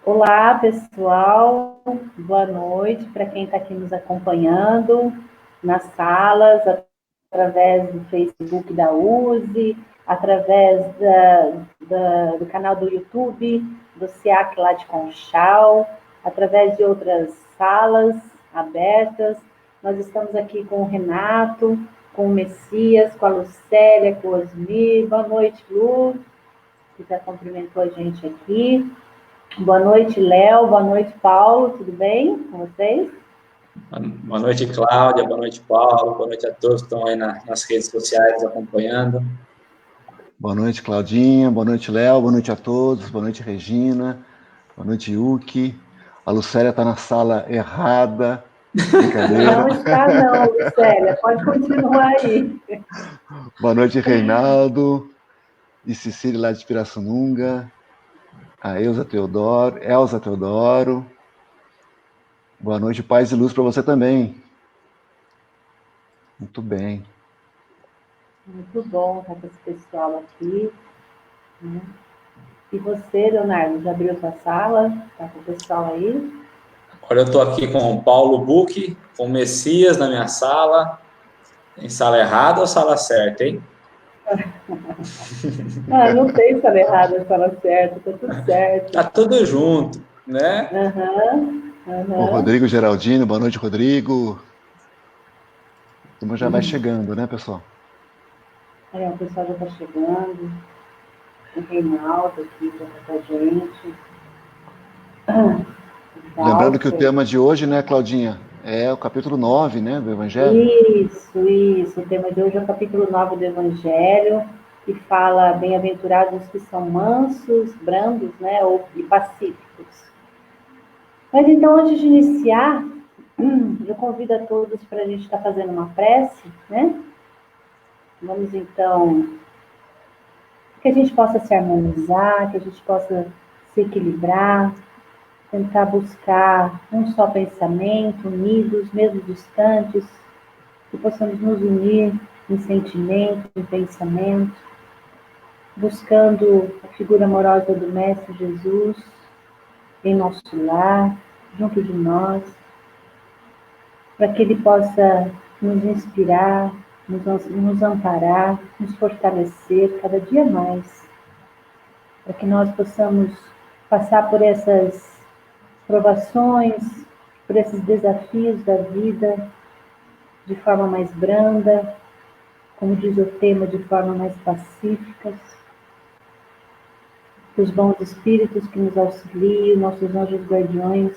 Olá, pessoal. Boa noite para quem está aqui nos acompanhando nas salas, através do Facebook da USE, através do canal do YouTube, do SEAC lá de Conchal, através de outras salas abertas. Nós estamos aqui com o Renato, com o Messias, com a Lucélia, com o Osmir. Boa noite, Lu, que já cumprimentou a gente aqui. Boa noite, Léo. Boa noite, Paulo. Tudo bem com vocês? Boa noite, Cláudia. Boa noite, Paulo. Boa noite a todos que estão aí nas redes sociais acompanhando. Boa noite, Claudinha. Boa noite, Léo. Boa noite a todos. Boa noite, Regina. Boa noite, Yuki. A Lucélia está na sala errada. Brincadeira. Não está não, Lucélia. Pode continuar aí. Boa noite, Reinaldo. E Cecília lá de Pirassununga. A Elza Teodoro. Boa noite, paz e luz para você também. Muito bem. Muito bom estar com esse pessoal aqui. E você, Leonardo, já abriu sua sala? Está com o pessoal aí? Agora eu estou aqui com o Paulo Bucchi, com o Messias na minha sala. Em sala errada ou sala certa, hein? Não tem sala errada, sala certa, está tudo certo. Tá tudo junto, né? O Rodrigo Geraldino, boa noite, Rodrigo. A turma já vai chegando, né, pessoal? O pessoal já está chegando. O Reinaldo aqui já está com a gente. Lembrando que o tema de hoje, né, Claudinha, é o capítulo 9, né, do Evangelho. Isso. O tema de hoje é o capítulo 9 do Evangelho, que fala bem-aventurados os que são mansos, brandos, né, e pacíficos. Mas então, antes de iniciar, eu convido a todos para a gente estar fazendo uma prece, né? Vamos então, que a gente possa se harmonizar, que a gente possa se equilibrar, tentar buscar um só pensamento, unidos, mesmo distantes, que possamos nos unir em sentimento, em pensamento, buscando a figura amorosa do Mestre Jesus em nosso lar, junto de nós, para que Ele possa nos inspirar, nos amparar, nos fortalecer cada dia mais, para que nós possamos passar por essas provações, por esses desafios da vida de forma mais branda, como diz o tema, de forma mais pacífica. Que os bons espíritos que nos auxiliam, nossos anjos guardiões,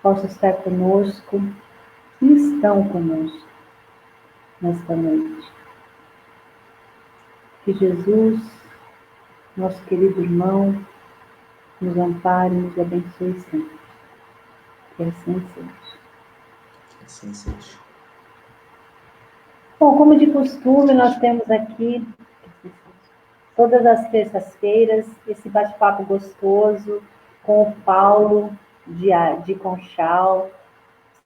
possam estar conosco e estão conosco nesta noite. Que Jesus, nosso querido irmão, nos ampare e nos abençoe sempre. Que assim seja. Assim seja. Bom, como de costume, nós temos aqui, todas as terças-feiras, esse bate-papo gostoso com o Paulo de Conchal. Não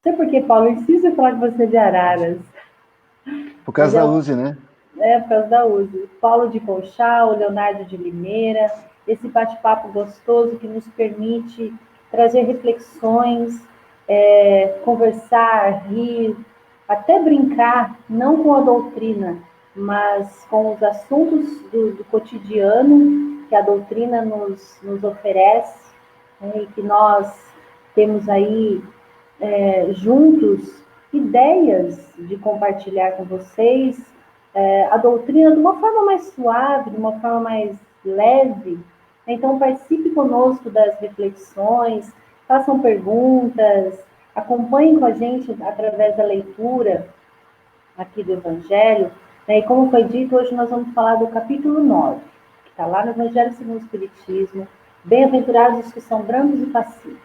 sei por que, Paulo, eu insisto em falar que você é de Araras. Por causa da USE, né? Por causa da USE. Paulo de Conchal, Leonardo de Limeira, esse bate-papo gostoso que nos permite trazer reflexões, conversar, rir, até brincar, não com a doutrina, mas com os assuntos do cotidiano que a doutrina nos oferece, né, e que nós temos aí juntos ideias de compartilhar com vocês a doutrina de uma forma mais suave, de uma forma mais leve. Então, participe conosco das reflexões, façam perguntas, acompanhem com a gente através da leitura aqui do Evangelho. E como foi dito, hoje nós vamos falar do capítulo 9, que está lá no Evangelho segundo o Espiritismo, bem-aventurados os que são brandos e pacíficos.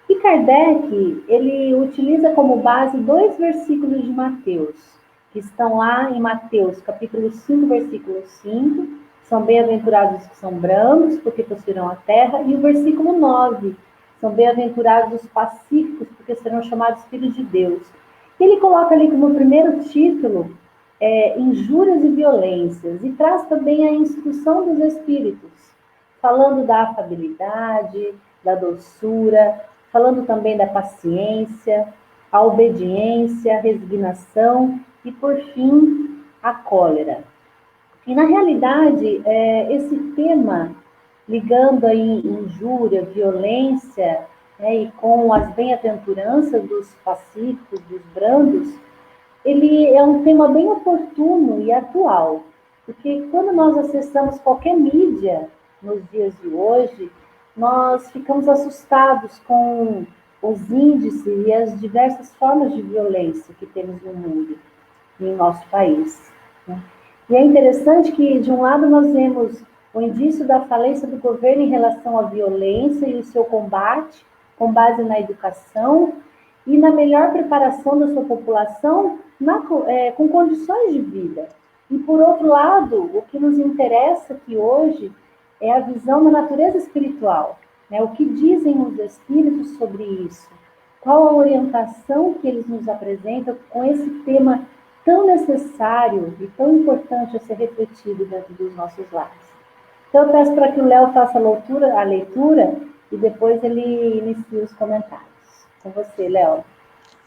E Kardec, ele utiliza como base 2 versículos de Mateus, que estão lá em Mateus, capítulo 5, versículo 5, são bem-aventurados os que são brandos, porque possuirão a terra, e o versículo 9, são bem-aventurados os pacíficos, porque serão chamados filhos de Deus. Ele coloca ali como primeiro título injúrias e violências, e traz também a instrução dos espíritos, falando da afabilidade, da doçura, falando também da paciência, a obediência, a resignação e, por fim, a cólera. E, na realidade, esse tema, ligando aí injúria, violência, né, e com as bem-aventuranças dos pacíficos, dos brandos, ele é um tema bem oportuno e atual, porque quando nós acessamos qualquer mídia nos dias de hoje, nós ficamos assustados com os índices e as diversas formas de violência que temos no mundo e em nosso país, né? E é interessante que, de um lado, nós vemos o indício da falência do governo em relação à violência e o seu combate, com base na educação e na melhor preparação da sua população com condições de vida. E, por outro lado, o que nos interessa aqui hoje é a visão da natureza espiritual, né? O que dizem os espíritos sobre isso? Qual a orientação que eles nos apresentam com esse tema tão necessário e tão importante a ser refletido dentro dos nossos lares? Então, eu peço para que o Léo faça a leitura e depois ele inicie os comentários. Com você, Léo.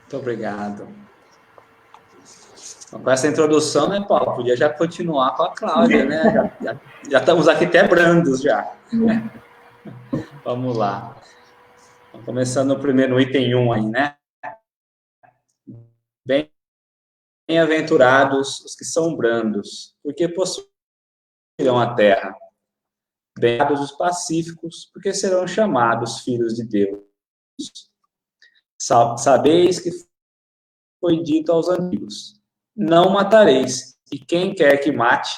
Muito obrigado. Com essa introdução, né, Paulo? Podia já continuar com a Cláudia, né? Já estamos aqui até brandos já. Vamos lá. Começando no primeiro item 1 aí, né? Bem-aventurados os que são brandos, porque possuirão a terra. Bem-aventurados os pacíficos, porque serão chamados filhos de Deus. Sabeis que foi dito aos antigos: não matareis, e quem quer que mate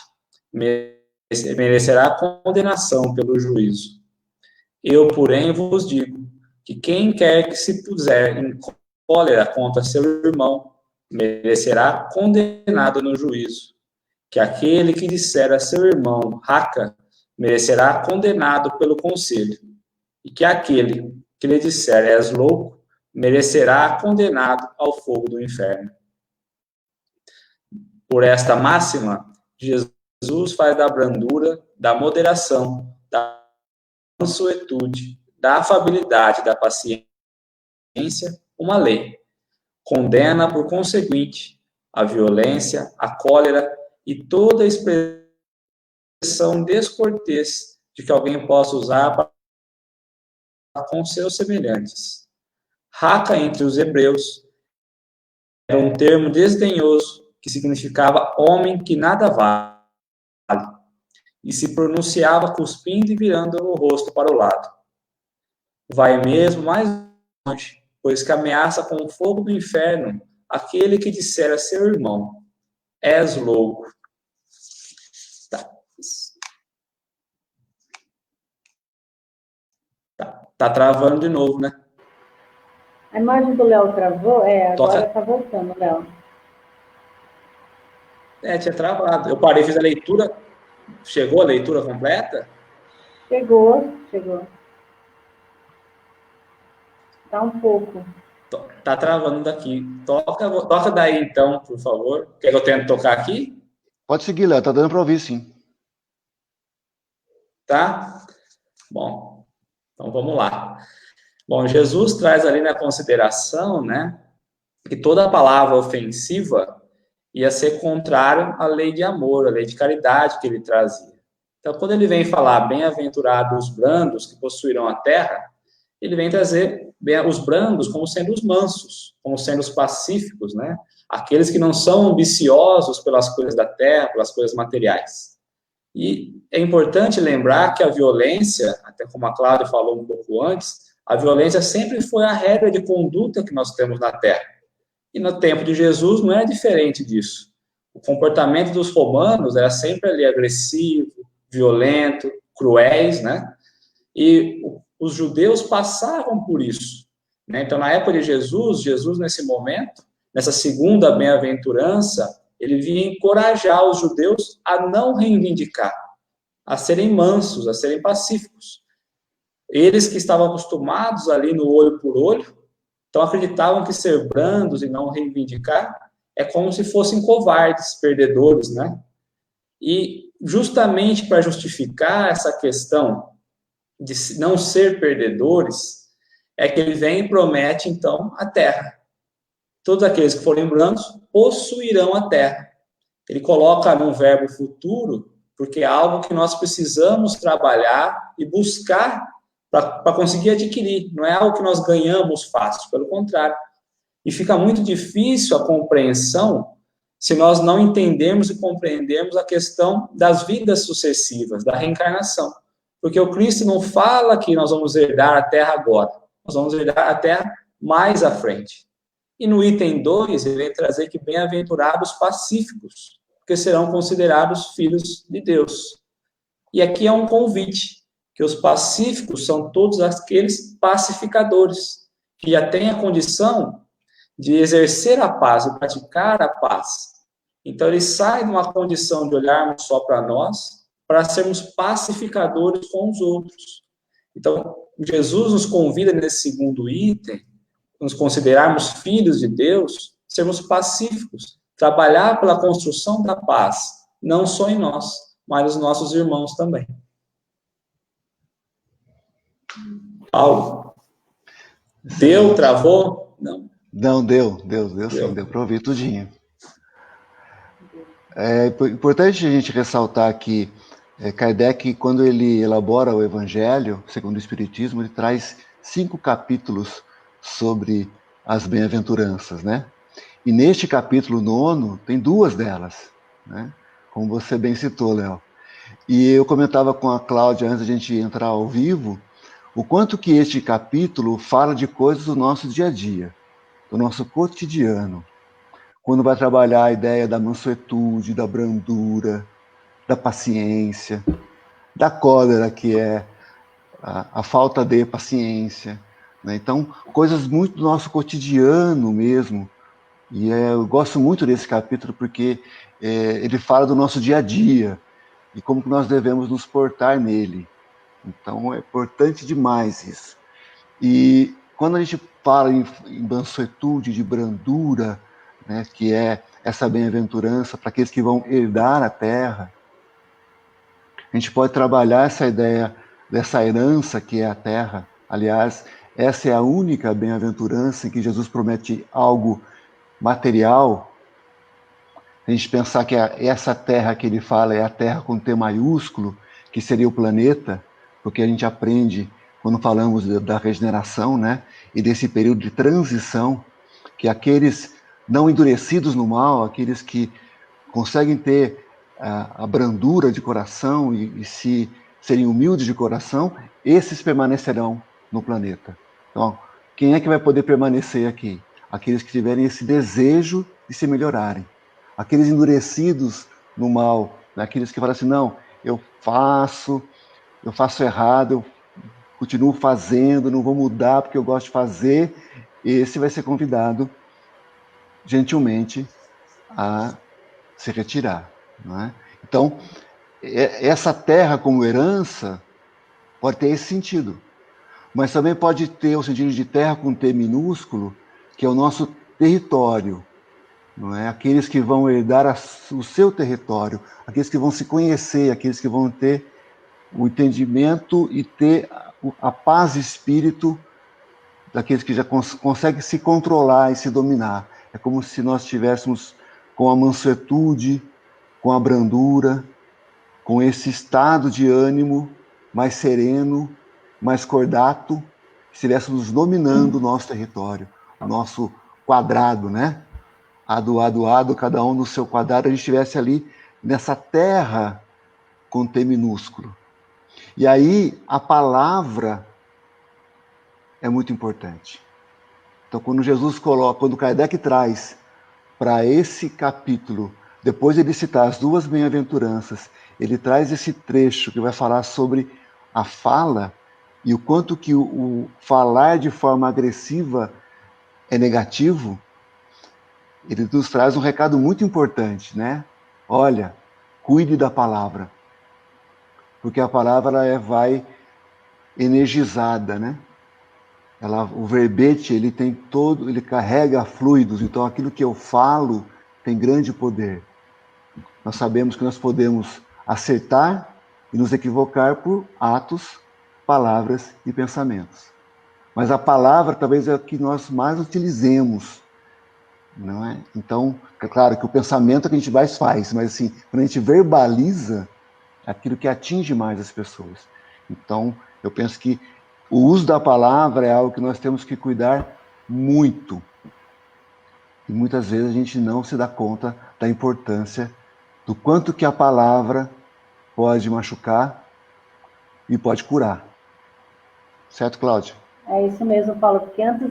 merecerá condenação pelo juízo. Eu, porém, vos digo que quem quer que se puser em cólera contra seu irmão merecerá condenado no juízo. Que aquele que disser a seu irmão raca merecerá condenado pelo conselho. E que aquele que lhe disser és louco merecerá condenado ao fogo do inferno. Por esta máxima, Jesus faz da brandura, da moderação, da mansuetude, da afabilidade, da paciência, uma lei. Condena, por conseguinte, a violência, a cólera e toda expressão descortês de que alguém possa usar com seus semelhantes. Raca entre os hebreus era um termo desdenhoso que significava homem que nada vale, e se pronunciava cuspindo e virando o rosto para o lado. Vai mesmo mais longe, pois que ameaça com o fogo do inferno aquele que disser a seu irmão: és louco. Tá travando de novo, né? A imagem do Léo travou? Agora tá voltando, Léo. Tinha travado. Eu parei, fiz a leitura. Chegou a leitura completa? Chegou. Tá um pouco. Tá travando daqui. Toca daí, então, por favor. Quer que eu tente tocar aqui? Pode seguir, Léo. Tá dando para ouvir, sim. Tá? Bom, então vamos lá. Bom, Jesus traz ali na consideração, né, que toda palavra ofensiva ia ser contrário à lei de amor, à lei de caridade que ele trazia. Então, quando ele vem falar bem-aventurados os brandos que possuirão a terra, ele vem trazer os brandos como sendo os mansos, como sendo os pacíficos, né? Aqueles que não são ambiciosos pelas coisas da terra, pelas coisas materiais. E é importante lembrar que a violência, até como a Cláudia falou um pouco antes, a violência sempre foi a regra de conduta que nós temos na terra. E no tempo de Jesus não é diferente disso. O comportamento dos romanos era sempre ali agressivo, violento, cruéis, né? E os judeus passavam por isso, né? Então, na época de Jesus nesse momento, nessa segunda bem-aventurança, ele vinha encorajar os judeus a não reivindicar, a serem mansos, a serem pacíficos. Eles que estavam acostumados ali no olho por olho, então acreditavam que ser brandos e não reivindicar é como se fossem covardes, perdedores, né? E justamente para justificar essa questão de não ser perdedores, é que ele vem e promete, então, a terra. Todos aqueles que forem brancos possuirão a terra. Ele coloca num verbo futuro, porque é algo que nós precisamos trabalhar e buscar para conseguir adquirir. Não é algo que nós ganhamos fácil, pelo contrário. E fica muito difícil a compreensão se nós não entendemos e compreendemos a questão das vidas sucessivas, da reencarnação. Porque o Cristo não fala que nós vamos herdar a terra agora, nós vamos herdar a terra mais à frente. E no item 2, ele vem trazer que bem-aventurados pacíficos, porque serão considerados filhos de Deus. E aqui é um convite, que os pacíficos são todos aqueles pacificadores, que já têm a condição de exercer a paz e praticar a paz. Então, ele sai de uma condição de olharmos só para nós, para sermos pacificadores com os outros. Então, Jesus nos convida nesse segundo item, nos considerarmos filhos de Deus, sermos pacíficos, trabalhar pela construção da paz, não só em nós, mas nos nossos irmãos também. Paulo, deu, travou? Não. Não, deu sim, deu para ouvir tudinho. É importante a gente ressaltar que Kardec, quando ele elabora o Evangelho, segundo o Espiritismo, ele traz 5 capítulos sobre as bem-aventuranças, né? E neste capítulo 9, tem 2 delas, né? Como você bem citou, Léo. E eu comentava com a Cláudia, antes de a gente entrar ao vivo, o quanto que este capítulo fala de coisas do nosso dia a dia, do nosso cotidiano. Quando vai trabalhar a ideia da mansuetude, da brandura, da paciência, da cólera, que é a falta de paciência, né? Então, coisas muito do nosso cotidiano mesmo. E eu gosto muito desse capítulo porque ele fala do nosso dia a dia e como que nós devemos nos portar nele. Então, é importante demais isso. E quando a gente fala em mansuetude, de brandura, né, que é essa bem-aventurança para aqueles que vão herdar a terra, a gente pode trabalhar essa ideia dessa herança que é a terra. Aliás, essa é a única bem-aventurança em que Jesus promete algo material. A gente pensar que essa terra que ele fala é a terra com T maiúsculo, que seria o planeta, porque a gente aprende quando falamos da regeneração, né, e desse período de transição, que aqueles não endurecidos no mal, aqueles que conseguem ter a brandura de coração e se serem humildes de coração, esses permanecerão no planeta. Então, quem é que vai poder permanecer aqui? Aqueles que tiverem esse desejo de se melhorarem. Aqueles endurecidos no mal, né? Aqueles que falam assim, não, eu faço errado, eu continuo fazendo, não vou mudar porque eu gosto de fazer. Esse vai ser convidado gentilmente a se retirar, não é? Então, essa terra como herança pode ter esse sentido, mas também pode ter o sentido de terra com T minúsculo, que é o nosso território, não é? Aqueles que vão herdar o seu território, aqueles que vão se conhecer, aqueles que vão ter o entendimento e ter a paz de espírito daqueles que já conseguem se controlar e se dominar. É como se nós estivéssemos com a mansuetude, com a brandura, com esse estado de ânimo mais sereno, mais cordato, que estivéssemos dominando o nosso território, o nosso quadrado, né? Ado, cada um no seu quadrado, a gente estivesse ali nessa terra com T minúsculo. E aí a palavra é muito importante. Então, quando Jesus coloca, quando Kardec traz para esse capítulo, depois de ele citar as 2 bem-aventuranças, ele traz esse trecho que vai falar sobre a fala e o quanto que o falar de forma agressiva é negativo. Ele nos traz um recado muito importante, né? Olha, cuide da palavra, porque a palavra vai energizada, né? O verbete, ele carrega fluidos, então aquilo que eu falo tem grande poder. Nós sabemos que nós podemos acertar e nos equivocar por atos, palavras e pensamentos. Mas a palavra talvez é o que nós mais utilizemos, não é? Então, é claro que o pensamento é que a gente mais faz, mas assim, quando a gente verbaliza, é aquilo que atinge mais as pessoas. Então, eu penso que o uso da palavra é algo que nós temos que cuidar muito. E muitas vezes a gente não se dá conta da importância do quanto que a palavra pode machucar e pode curar. Certo, Cláudia? É isso mesmo, Paulo, porque antes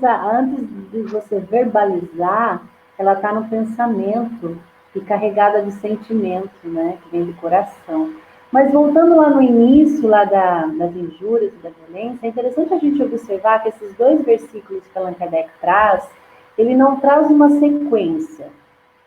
de você verbalizar, ela está no pensamento e carregada de sentimento, né, que vem do coração. Mas voltando lá no início, lá das injúrias e da violência, é interessante a gente observar que esses 2 versículos que Allan Kardec traz, ele não traz uma sequência.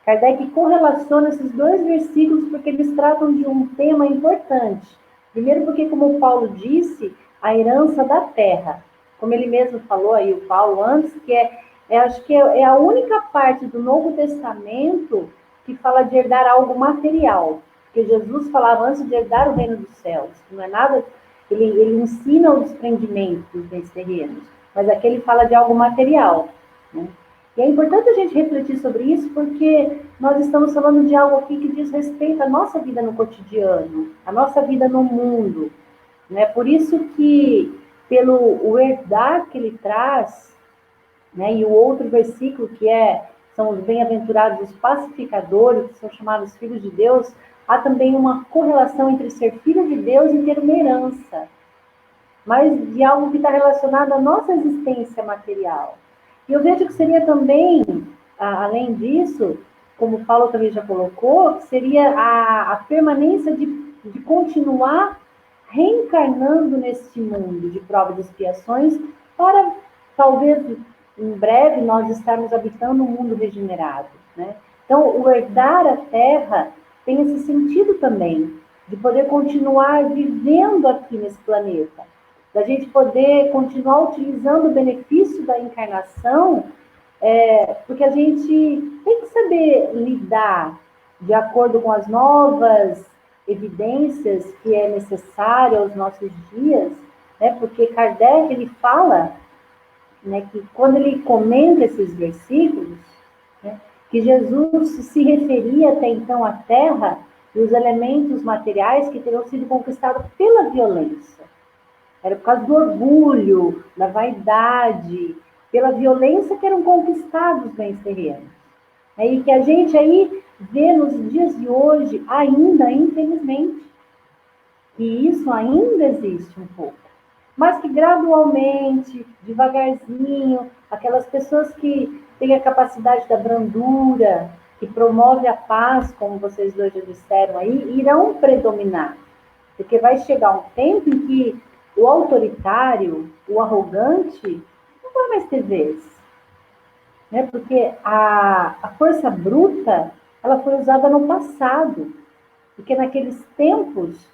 Kardec correlaciona esses 2 versículos porque eles tratam de um tema importante. Primeiro porque, como o Paulo disse, a herança da terra. Como ele mesmo falou aí, o Paulo, antes, que acho que é a única parte do Novo Testamento que fala de herdar algo material. Porque Jesus falava antes de herdar o reino dos céus. Não é nada, ele ensina o desprendimento dos bens terrenos, mas aqui ele fala de algo material, né? E é importante a gente refletir sobre isso, porque nós estamos falando de algo aqui que diz respeito à nossa vida no cotidiano, à nossa vida no mundo, né? Por isso que, pelo o herdar que ele traz, né? E o outro versículo são os bem-aventurados, os pacificadores, que são chamados filhos de Deus, há também uma correlação entre ser filho de Deus e ter uma herança, mas de algo que está relacionado à nossa existência material. E eu vejo que seria também, além disso, como o Paulo também já colocou, seria a permanência de continuar reencarnando neste mundo de provas e expiações para, talvez, em breve, nós estarmos habitando um mundo regenerado, né? Então, o herdar a Terra tem esse sentido também, de poder continuar vivendo aqui nesse planeta, da gente poder continuar utilizando o benefício da encarnação, porque a gente tem que saber lidar de acordo com as novas evidências que é necessário aos nossos dias, né? Porque Kardec, ele fala, né, que quando ele comenta esses versículos, né, que Jesus se referia até então à terra e os elementos materiais que teriam sido conquistados pela violência. Era por causa do orgulho, da vaidade, pela violência que eram conquistados os bens terrenos. E que a gente aí vê nos dias de hoje ainda, infelizmente, que isso ainda existe um pouco. Mas que gradualmente, devagarzinho, aquelas pessoas que têm a capacidade da brandura, que promove a paz, como vocês dois já disseram aí, irão predominar. Porque vai chegar um tempo em que o autoritário, o arrogante, não vai mais ter vez. Né? Porque a força bruta, ela foi usada no passado. Porque naqueles tempos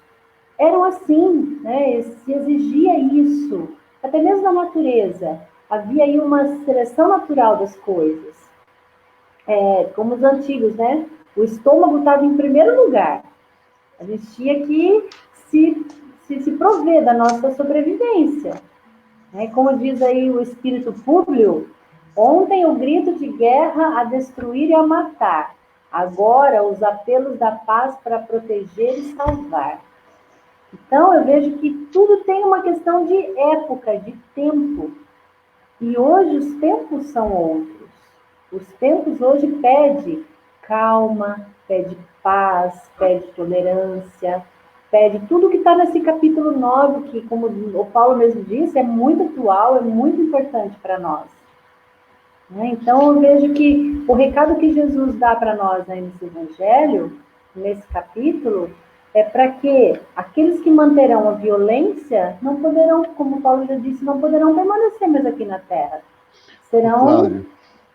eram assim, né? Se exigia isso. Até mesmo na natureza. Havia aí uma seleção natural das coisas. Como os antigos, né? O estômago estava em primeiro lugar. A gente tinha que se prover da nossa sobrevivência. Como diz aí o espírito Públio, ontem o grito de guerra a destruir e a matar, agora os apelos da paz para proteger e salvar. Então eu vejo que tudo tem uma questão de época, de tempo. E hoje os tempos são outros. Os tempos hoje pedem calma, pede paz, pede tolerância, pede tudo que está nesse capítulo 9, que, como o Paulo mesmo disse, é muito atual, é muito importante para nós. Então, eu vejo que o recado que Jesus dá para nós aí nesse Evangelho, nesse capítulo, é para que aqueles que manterão a violência não poderão, como o Paulo já disse, não poderão permanecer mais aqui na Terra. Serão... Cláudio,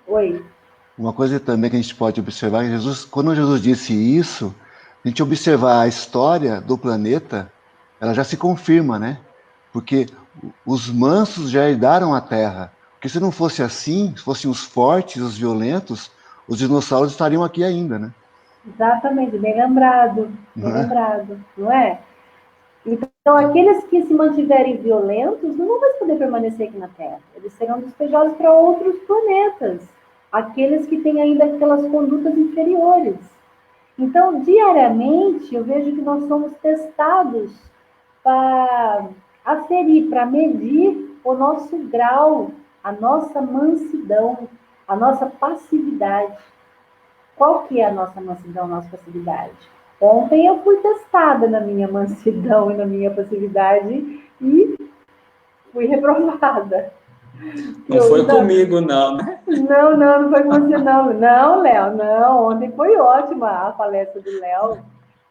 Oi. Uma coisa também que a gente pode observar, quando Jesus disse isso, a gente observar a história do planeta, ela já se confirma, né? Porque os mansos já herdaram a Terra. Porque se não fosse assim, se fossem os fortes, os violentos, os dinossauros estariam aqui ainda, né? Exatamente, bem lembrado, não é? Então, Então, aqueles que se mantiverem violentos não vão mais poder permanecer aqui na Terra. Eles serão despejados para outros planetas. Aqueles que têm ainda aquelas condutas inferiores. Então, diariamente, eu vejo que nós somos testados para aferir, para medir o nosso grau, a nossa mansidão, a nossa passividade. Qual que é a nossa mansidão, a nossa passividade? Ontem eu fui testada na minha mansidão e na minha passividade e fui reprovada. Não foi comigo, não, né? Não foi com você, não. Não, Léo, não. Ontem foi ótima a palestra do Léo.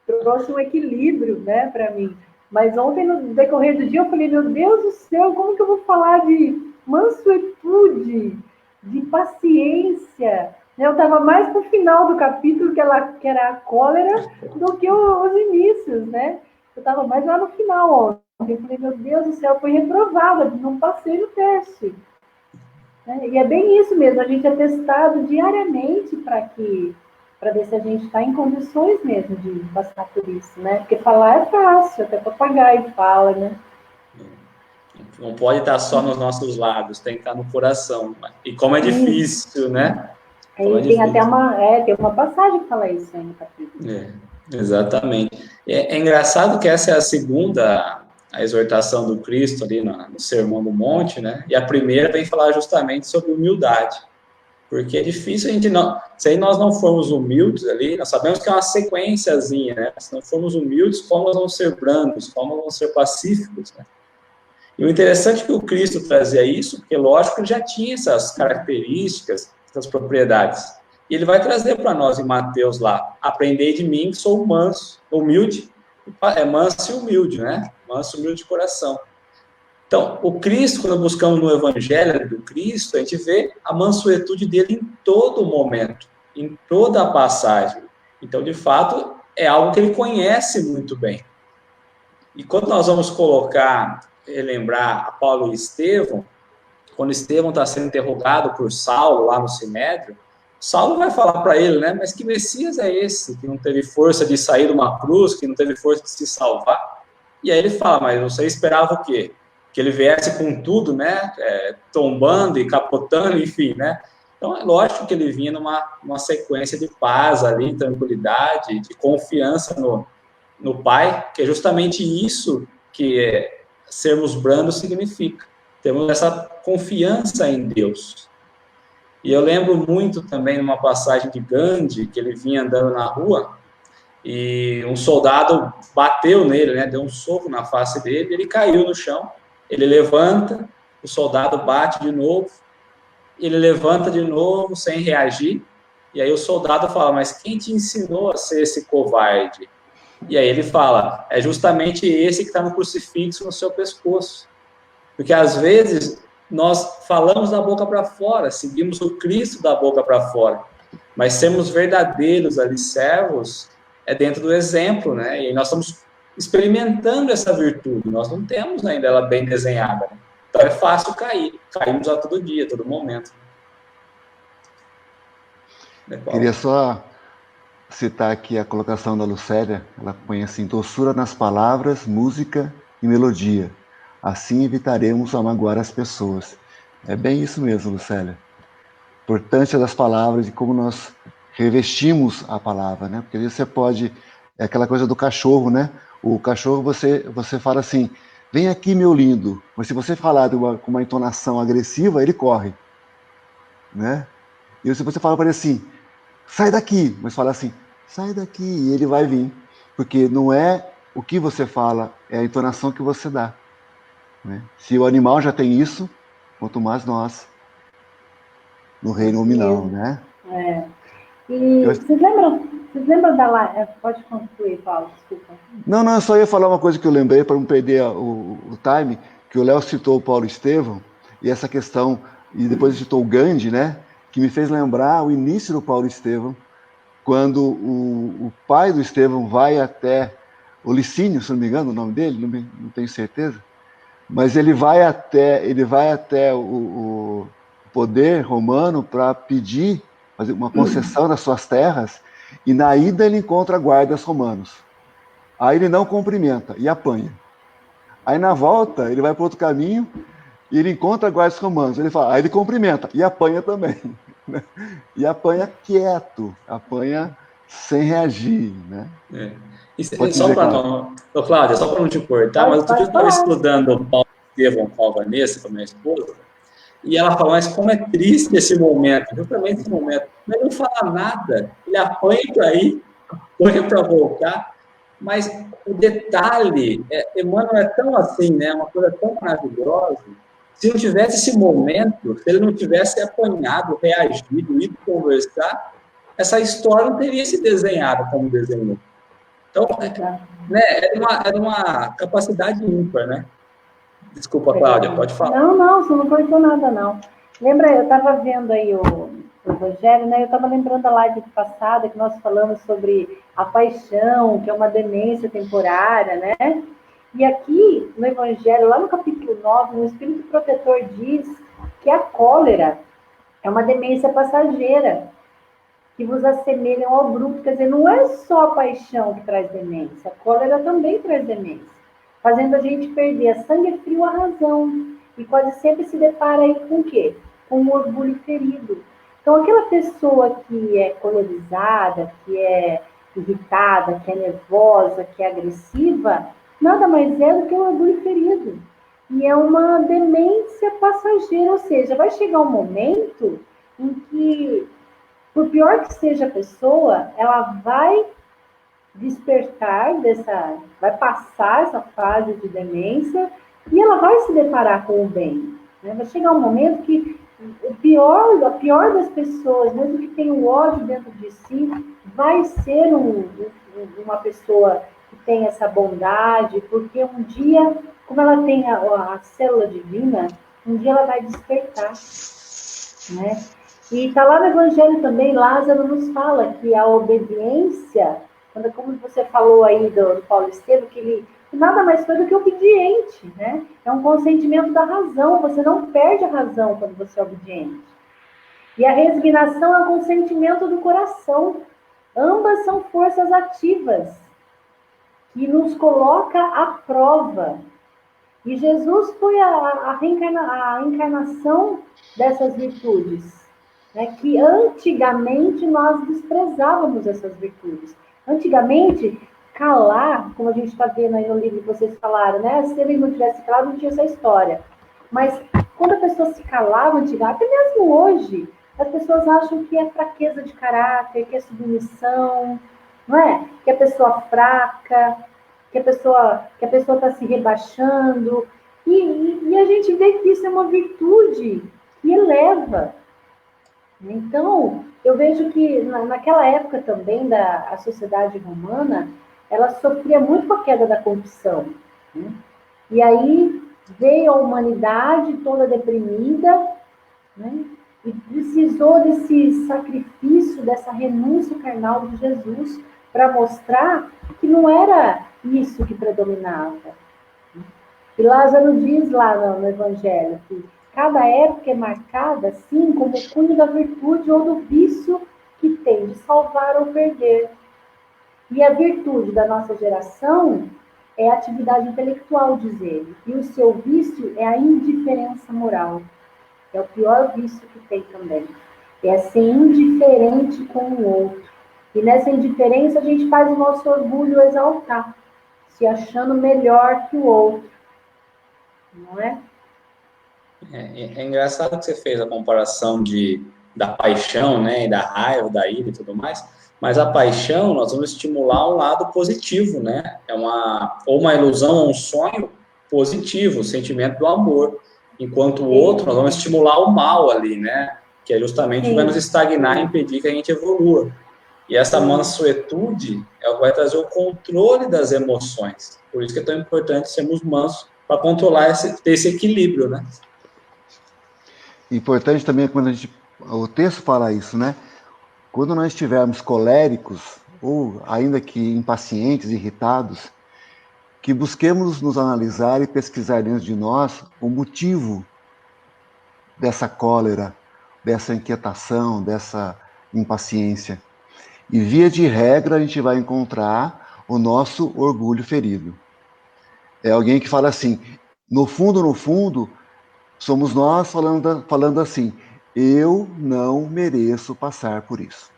Trouxe um equilíbrio, né, para mim. Mas ontem, no decorrer do dia, eu falei, meu Deus do céu, como que eu vou falar de mansuetude, de paciência? Eu estava mais para o final do capítulo, que era a cólera, do que os inícios, né? Eu estava mais lá no final ontem. Eu falei, meu Deus do céu, eu fui reprovada, não passei no teste. E é bem isso mesmo, a gente é testado diariamente para ver se a gente está em condições mesmo de passar por isso, né? Porque falar é fácil, até papagaio fala, né? Não pode estar só nos nossos lábios, tem que estar no coração. E como é difícil, né? Tem até tem uma passagem que fala isso aí no capítulo. Exatamente. É engraçado que essa é a segunda a exortação do Cristo ali no Sermão do Monte, né? E a primeira vem falar justamente sobre humildade. Porque é difícil a gente não... Se nós não formos humildes ali, nós sabemos que é uma sequenciazinha, né? Se não formos humildes, como nós vamos ser brandos? Como nós vamos ser pacíficos, né? E o interessante é que o Cristo trazia isso, porque lógico que ele já tinha essas características, essas propriedades. E ele vai trazer para nós em Mateus lá, aprendei de mim que sou manso, humilde, manso e humilde, né? Manso e humilde de coração. Então, o Cristo, quando buscamos no Evangelho do Cristo, a gente vê a mansuetude dele em todo momento, em toda a passagem. Então, de fato, é algo que ele conhece muito bem. E quando nós vamos relembrar a Paulo e Estevão, quando Estevão está sendo interrogado por Saulo lá no Sinédrio, Saulo vai falar para ele, né? Mas que Messias é esse que não teve força de sair de uma cruz, que não teve força de se salvar? E aí ele fala, mas você esperava o quê? Que ele viesse com tudo, né? Tombando e capotando, enfim, né? Então é lógico que ele vinha numa sequência de paz ali, tranquilidade, de confiança no Pai, que é justamente isso que sermos brandos significa. Temos essa confiança em Deus. E eu lembro muito também numa passagem de Gandhi, que ele vinha andando na rua, e um soldado bateu nele, né, deu um soco na face dele, ele caiu no chão, ele levanta, o soldado bate de novo, ele levanta de novo, sem reagir, e aí o soldado fala, mas quem te ensinou a ser esse covarde? E aí ele fala, é justamente esse que está no crucifixo no seu pescoço. Porque às vezes nós falamos da boca para fora, seguimos o Cristo da boca para fora, mas sermos verdadeiros ali, servos, é dentro do exemplo, né? E nós estamos experimentando essa virtude, nós não temos ainda ela bem desenhada, né? Então é fácil cair, caímos a todo dia, a todo momento. Queria só citar aqui a colocação da Lucélia, ela põe assim, doçura nas palavras, música e melodia. Assim evitaremos amagoar as pessoas. É bem isso mesmo, Lucélia. Importância das palavras e como nós revestimos a palavra, né? Porque você pode... É aquela coisa do cachorro, né? O cachorro, você fala assim, vem aqui, meu lindo. Mas se você falar com uma entonação agressiva, ele corre, né? E se você fala para ele assim, sai daqui, mas fala assim, sai daqui, e ele vai vir. Porque não é o que você fala, é a entonação que você dá. Né? Se o animal já tem isso, quanto mais nós, no reino nominal, né? E vocês lembram da live? Pode concluir, Paulo, desculpa. Não, eu só ia falar uma coisa que eu lembrei, para não perder o time, que o Léo citou o Paulo Estevão, e essa questão, e depois citou o Gandhi, né? Que me fez lembrar o início do Paulo Estevão, quando o pai do Estevão vai até o Licínio, se não me engano o nome dele, não tenho certeza, mas ele vai até o poder romano para pedir, fazer uma concessão das suas terras, e na ida ele encontra guardas romanos. Aí ele não cumprimenta e apanha. Aí na volta, ele vai para outro caminho e ele encontra guardas romanos. Ele fala, aí ele cumprimenta e apanha também. Né? E apanha quieto, apanha sem reagir, né? É. Pode Só dizer, para Cláudio. não. Ô, Cláudia, só para não te cortar, mas Pode, outro dia eu pode estava falar. estudando o Paulo Estevão com a Vanessa, com a minha esposa, e ela falou, mas como é triste esse momento, justamente esse momento. Ele não fala nada, ele apanha para ir, apanha para voltar, mas o detalhe, Emmanuel é tão assim, né? Uma coisa tão maravilhosa. Se não tivesse esse momento, se ele não tivesse apanhado, reagido, ido conversar, essa história não teria se desenhado como desenhou. Então, né, era uma capacidade ímpar, né? Desculpa, Cláudia, pode falar. Não, você não cortou nada, não. Lembra, eu estava vendo aí o Evangelho, né? Eu estava lembrando a live passada que nós falamos sobre a paixão, que é uma demência temporária, né? E aqui, no Evangelho, lá no capítulo 9, o Espírito Protetor diz que a cólera é uma demência passageira, que vos assemelham ao bruto. Quer dizer, não é só a paixão que traz demência, a cólera também traz demência, fazendo a gente perder a sangue frio a razão. E quase sempre se depara aí com o quê? Com o orgulho ferido. Então, aquela pessoa que é colorizada, que é irritada, que é nervosa, que é agressiva, nada mais é do que um orgulho ferido. E é uma demência passageira, ou seja, vai chegar um momento em que, por pior que seja a pessoa, ela vai despertar vai passar essa fase de demência e ela vai se deparar com o bem. Né? Vai chegar um momento que a pior das pessoas, mesmo que tenha o ódio dentro de si, vai ser uma pessoa que tem essa bondade, porque um dia, como ela tem a célula divina, um dia ela vai despertar. Né? E está lá no Evangelho também, Lázaro nos fala que a obediência, como você falou aí do Paulo Estevão, que ele nada mais foi do que obediente, né? É um consentimento da razão, você não perde a razão quando você é obediente. E a resignação é um consentimento do coração. Ambas são forças ativas que nos coloca à prova. E Jesus foi a encarnação dessas virtudes, né? Que antigamente nós desprezávamos essas virtudes. Antigamente, calar, como a gente está vendo aí no livro que vocês falaram, né? Se ele não tivesse calado, não tinha essa história. Mas quando a pessoa se calava antigamente, até mesmo hoje, as pessoas acham que é fraqueza de caráter, que é submissão, não é? Que é pessoa fraca, que a pessoa está se rebaixando. E a gente vê que isso é uma virtude que eleva. Então, eu vejo que naquela época também a sociedade romana, ela sofria muito com a queda da corrupção. Né? E aí veio a humanidade toda deprimida, né? E precisou desse sacrifício, dessa renúncia carnal de Jesus, para mostrar que não era isso que predominava. E Lázaro diz lá no Evangelho que cada época é marcada, assim, como o cunho da virtude ou do vício que tem de salvar ou perder. E a virtude da nossa geração é a atividade intelectual, diz ele. E o seu vício é a indiferença moral. É o pior vício que tem também. É ser indiferente com o outro. E nessa indiferença a gente faz o nosso orgulho exaltar, se achando melhor que o outro. Não é? É engraçado que você fez a comparação da paixão, né, e da raiva, da ira e tudo mais, mas a paixão nós vamos estimular um lado positivo, né? Ou uma ilusão, ou um sonho positivo, o sentimento do amor, enquanto o outro nós vamos estimular o mal ali, né? Que é justamente o que vai nos estagnar e impedir que a gente evolua. E essa mansuetude é o que vai trazer o controle das emoções. Por isso que é tão importante sermos mansos para controlar ter esse equilíbrio, né? Importante também quando o texto fala isso, né? Quando nós estivermos coléricos ou ainda que impacientes, irritados, que busquemos nos analisar e pesquisar dentro de nós o motivo dessa cólera, dessa inquietação, dessa impaciência. E via de regra a gente vai encontrar o nosso orgulho ferido. É alguém que fala assim, no fundo, somos nós falando assim, eu não mereço passar por isso.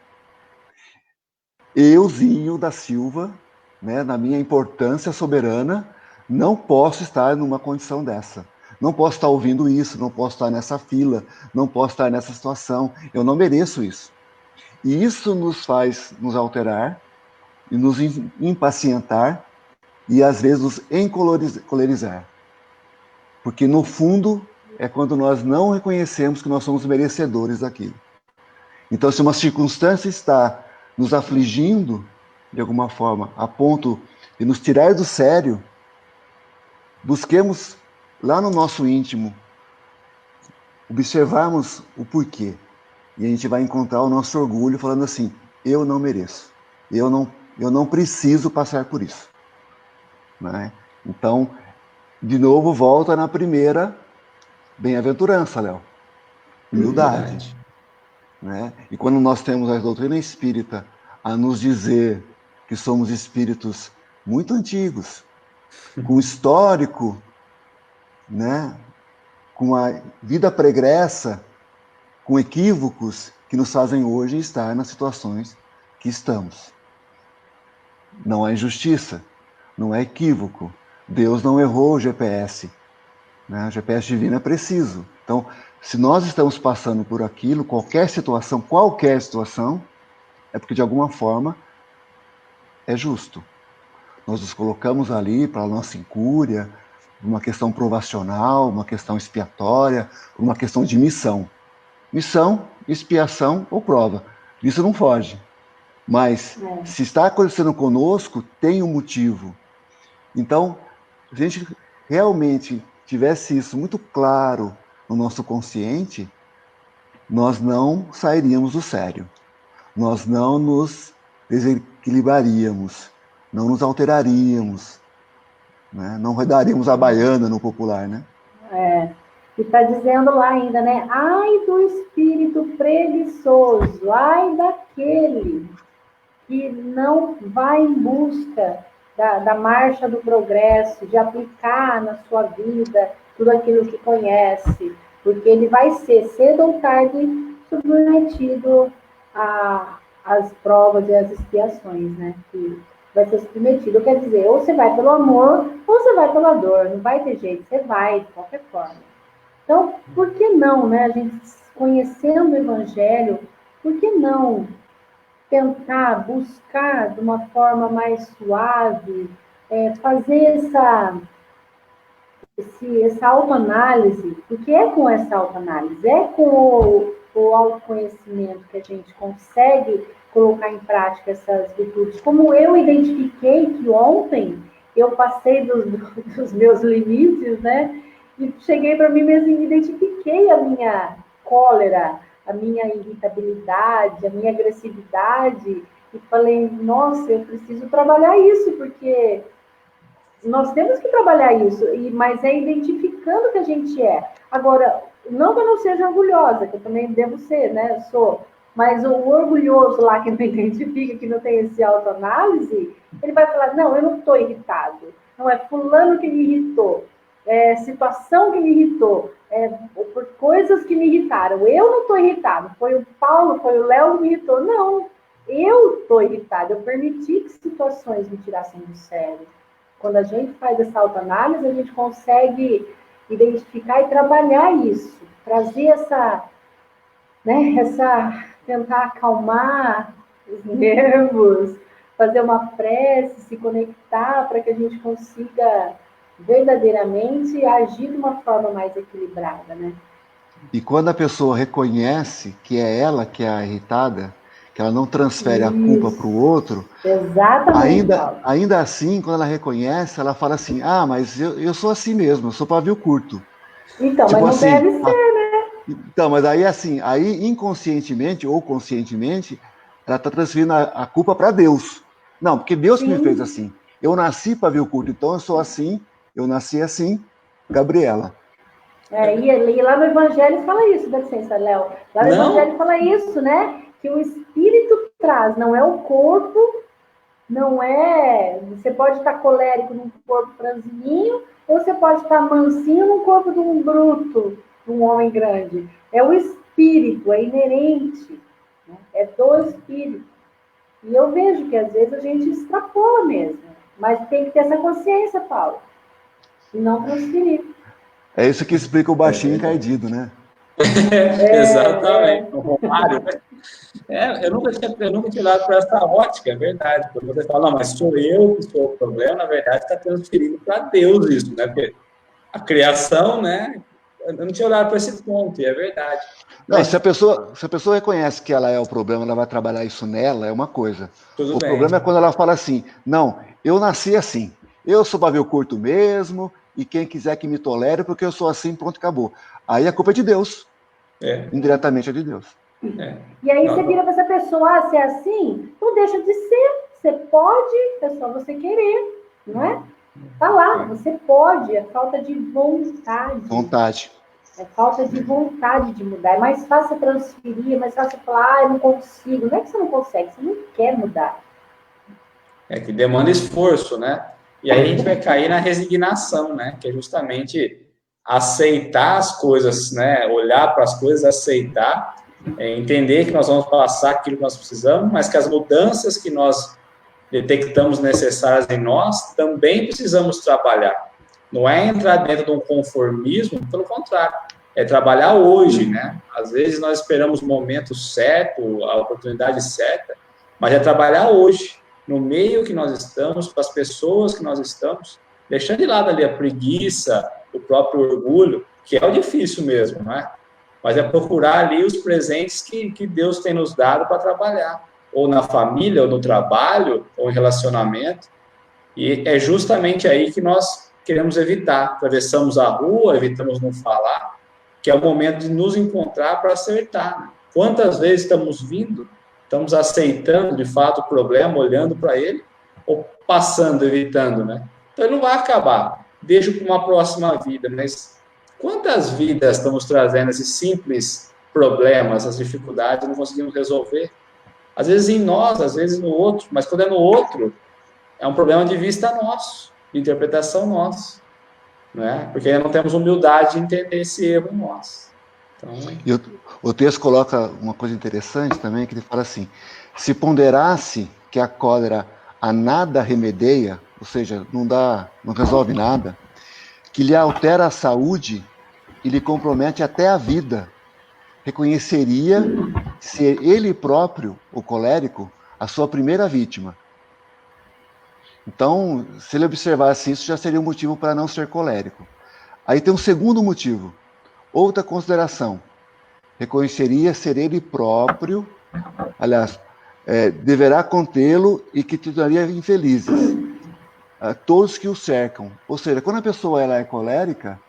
Euzinho da Silva, né, na minha importância soberana, não posso estar numa condição dessa. Não posso estar ouvindo isso, não posso estar nessa fila, não posso estar nessa situação. Eu não mereço isso. E isso nos faz nos alterar e nos impacientar e às vezes nos encolerizar. Porque no fundo é quando nós não reconhecemos que nós somos merecedores daquilo. Então, se uma circunstância está nos afligindo, de alguma forma, a ponto de nos tirar do sério, busquemos lá no nosso íntimo, observarmos o porquê. E a gente vai encontrar o nosso orgulho falando assim, eu não mereço, eu não preciso passar por isso. Né? Então, de novo, volta na primeira bem-aventurança, Léo. Humildade. Né? E quando nós temos a doutrina espírita a nos dizer que somos espíritos muito antigos, com histórico, né? Com a vida pregressa, com equívocos que nos fazem hoje estar nas situações que estamos. Não é injustiça, não é equívoco. Deus não errou o GPS. Né? O GPS divino é preciso. Então, se nós estamos passando por aquilo, qualquer situação, é porque de alguma forma é justo. Nós nos colocamos ali para a nossa incúria, uma questão provacional, uma questão expiatória, uma questão de missão. Missão, expiação ou prova. Isso não foge. Mas se está acontecendo conosco, tem um motivo. Então, se a gente realmente tivesse isso muito claro no nosso consciente, nós não sairíamos do sério. Nós não nos desequilibraríamos, não nos alteraríamos, né? Não rodaríamos a baiana no popular, né? E está dizendo lá ainda, né? Ai do espírito preguiçoso, ai daquele que não vai em busca da marcha do progresso, de aplicar na sua vida tudo aquilo que conhece, porque ele vai ser, cedo ou tarde, submetido às provas e às expiações, né? Que vai ser submetido. Quer dizer, ou você vai pelo amor, ou você vai pela dor. Não vai ter jeito, você vai, de qualquer forma. Então, por que não, né? A gente conhecendo o Evangelho, por que não tentar buscar de uma forma mais suave, fazer essa autoanálise, porque é com essa autoanálise, é com o autoconhecimento que a gente consegue colocar em prática essas virtudes. Como eu identifiquei que ontem eu passei dos meus limites, né? E cheguei para mim mesmo e identifiquei a minha cólera, a minha irritabilidade, a minha agressividade, e falei, nossa, eu preciso trabalhar isso, porque nós temos que trabalhar isso, mas é identificando que a gente é. Agora, não que eu não seja orgulhosa, que eu também devo ser, né? Eu sou. Mas o orgulhoso lá que não identifica, que não tem esse autoanálise, ele vai falar, não, eu não estou irritado. Não é fulano que me irritou. É situação que me irritou. Por coisas que me irritaram. Eu não estou irritado. Foi o Paulo, foi o Léo que me irritou. Não, eu estou irritado. Eu permiti que situações me tirassem do sério. Quando a gente faz essa autoanálise, a gente consegue identificar e trabalhar isso, trazer tentar acalmar os nervos, fazer uma prece, se conectar para que a gente consiga verdadeiramente agir de uma forma mais equilibrada, né? E quando a pessoa reconhece que é ela que é a irritada, que ela não transfere a culpa para o outro, exatamente, ainda assim, quando ela reconhece, ela fala assim, mas eu sou assim mesmo, eu sou pavio curto. Então, tipo mas não assim, deve ser, né? Então, mas aí assim, aí inconscientemente ou conscientemente, ela está transferindo a culpa para Deus. Não, porque Deus que me fez assim. Eu nasci pavio curto, então eu sou assim, eu nasci assim, Gabriela. E lá no Evangelho fala isso, dá licença, Léo. Lá no Evangelho fala isso, né? Que o Espírito traz, não é o corpo Não é... Você pode estar colérico num corpo franzininho, ou você pode estar mansinho num corpo de um bruto, de um homem grande. É o espírito, é inerente, né? É do espírito. E eu vejo que às vezes a gente extrapola mesmo, mas tem que ter essa consciência, Paulo, e não transferir. É isso que explica o baixinho encardido, né? Exatamente, o Romário, né? Eu nunca tinha olhado para essa ótica, é verdade. Quando você fala, não, mas sou eu que sou o problema, na verdade está transferindo para Deus isso, né? Porque a criação, né? Eu não tinha olhado para esse ponto, e é verdade. Não, se a pessoa reconhece que ela é o problema, ela vai trabalhar isso nela, é uma coisa. Tudo O bem. problema é quando ela fala assim, não, eu nasci assim, eu sou pavio curto mesmo, e quem quiser que me tolere, porque eu sou assim, pronto, acabou. Aí a culpa é de Deus. Indiretamente é de Deus. E aí você vira para essa pessoa, se é assim, não deixa de ser. Você pode, é só você querer, não é? Tá lá, você pode, é falta de vontade. Vontade. É falta de vontade de mudar. É mais fácil transferir, é mais fácil falar, eu não consigo. Não é que você não consegue, você não quer mudar. É que demanda esforço, né? E aí a gente vai cair na resignação, né? Que é justamente aceitar as coisas, né? Olhar para as coisas, aceitar, entender que nós vamos passar aquilo que nós precisamos, mas que as mudanças que nós detectamos necessárias em nós também precisamos trabalhar. Não é entrar dentro de um conformismo, pelo contrário, é trabalhar hoje, né? Às vezes nós esperamos o momento certo, a oportunidade certa, mas é trabalhar hoje, no meio que nós estamos, com as pessoas que nós estamos, deixando de lado ali a preguiça, o próprio orgulho, que é o difícil mesmo, não é? Mas é procurar ali os presentes que Deus tem nos dado para trabalhar, ou na família, ou no trabalho, ou em relacionamento, e é justamente aí que nós queremos evitar. Atravessamos a rua, evitamos não falar, que é o momento de nos encontrar para acertar. Né? Quantas vezes estamos vindo, estamos aceitando de fato o problema, olhando para ele, ou passando, evitando, né? Então ele não vai acabar, deixo para uma próxima vida, mas quantas vidas estamos trazendo esses simples problemas, essas dificuldades, não conseguimos resolver? Às vezes em nós, às vezes no outro, mas quando é no outro, é um problema de vista nosso, de interpretação nossa, né? Porque ainda não temos humildade de entender esse erro em nós. Então... E o texto coloca uma coisa interessante também, que ele fala assim, se ponderasse que a cólera a nada remedeia, ou seja, não resolve nada, que lhe altera a saúde e lhe compromete até a vida, reconheceria ser ele próprio, o colérico, a sua primeira vítima. Então, se ele observasse isso, já seria um motivo para não ser colérico. Aí tem um segundo motivo, outra consideração. Reconheceria ser ele próprio, aliás, deverá contê-lo e que tornaria infelizes a todos que o cercam. Ou seja, quando a pessoa ela é colérica,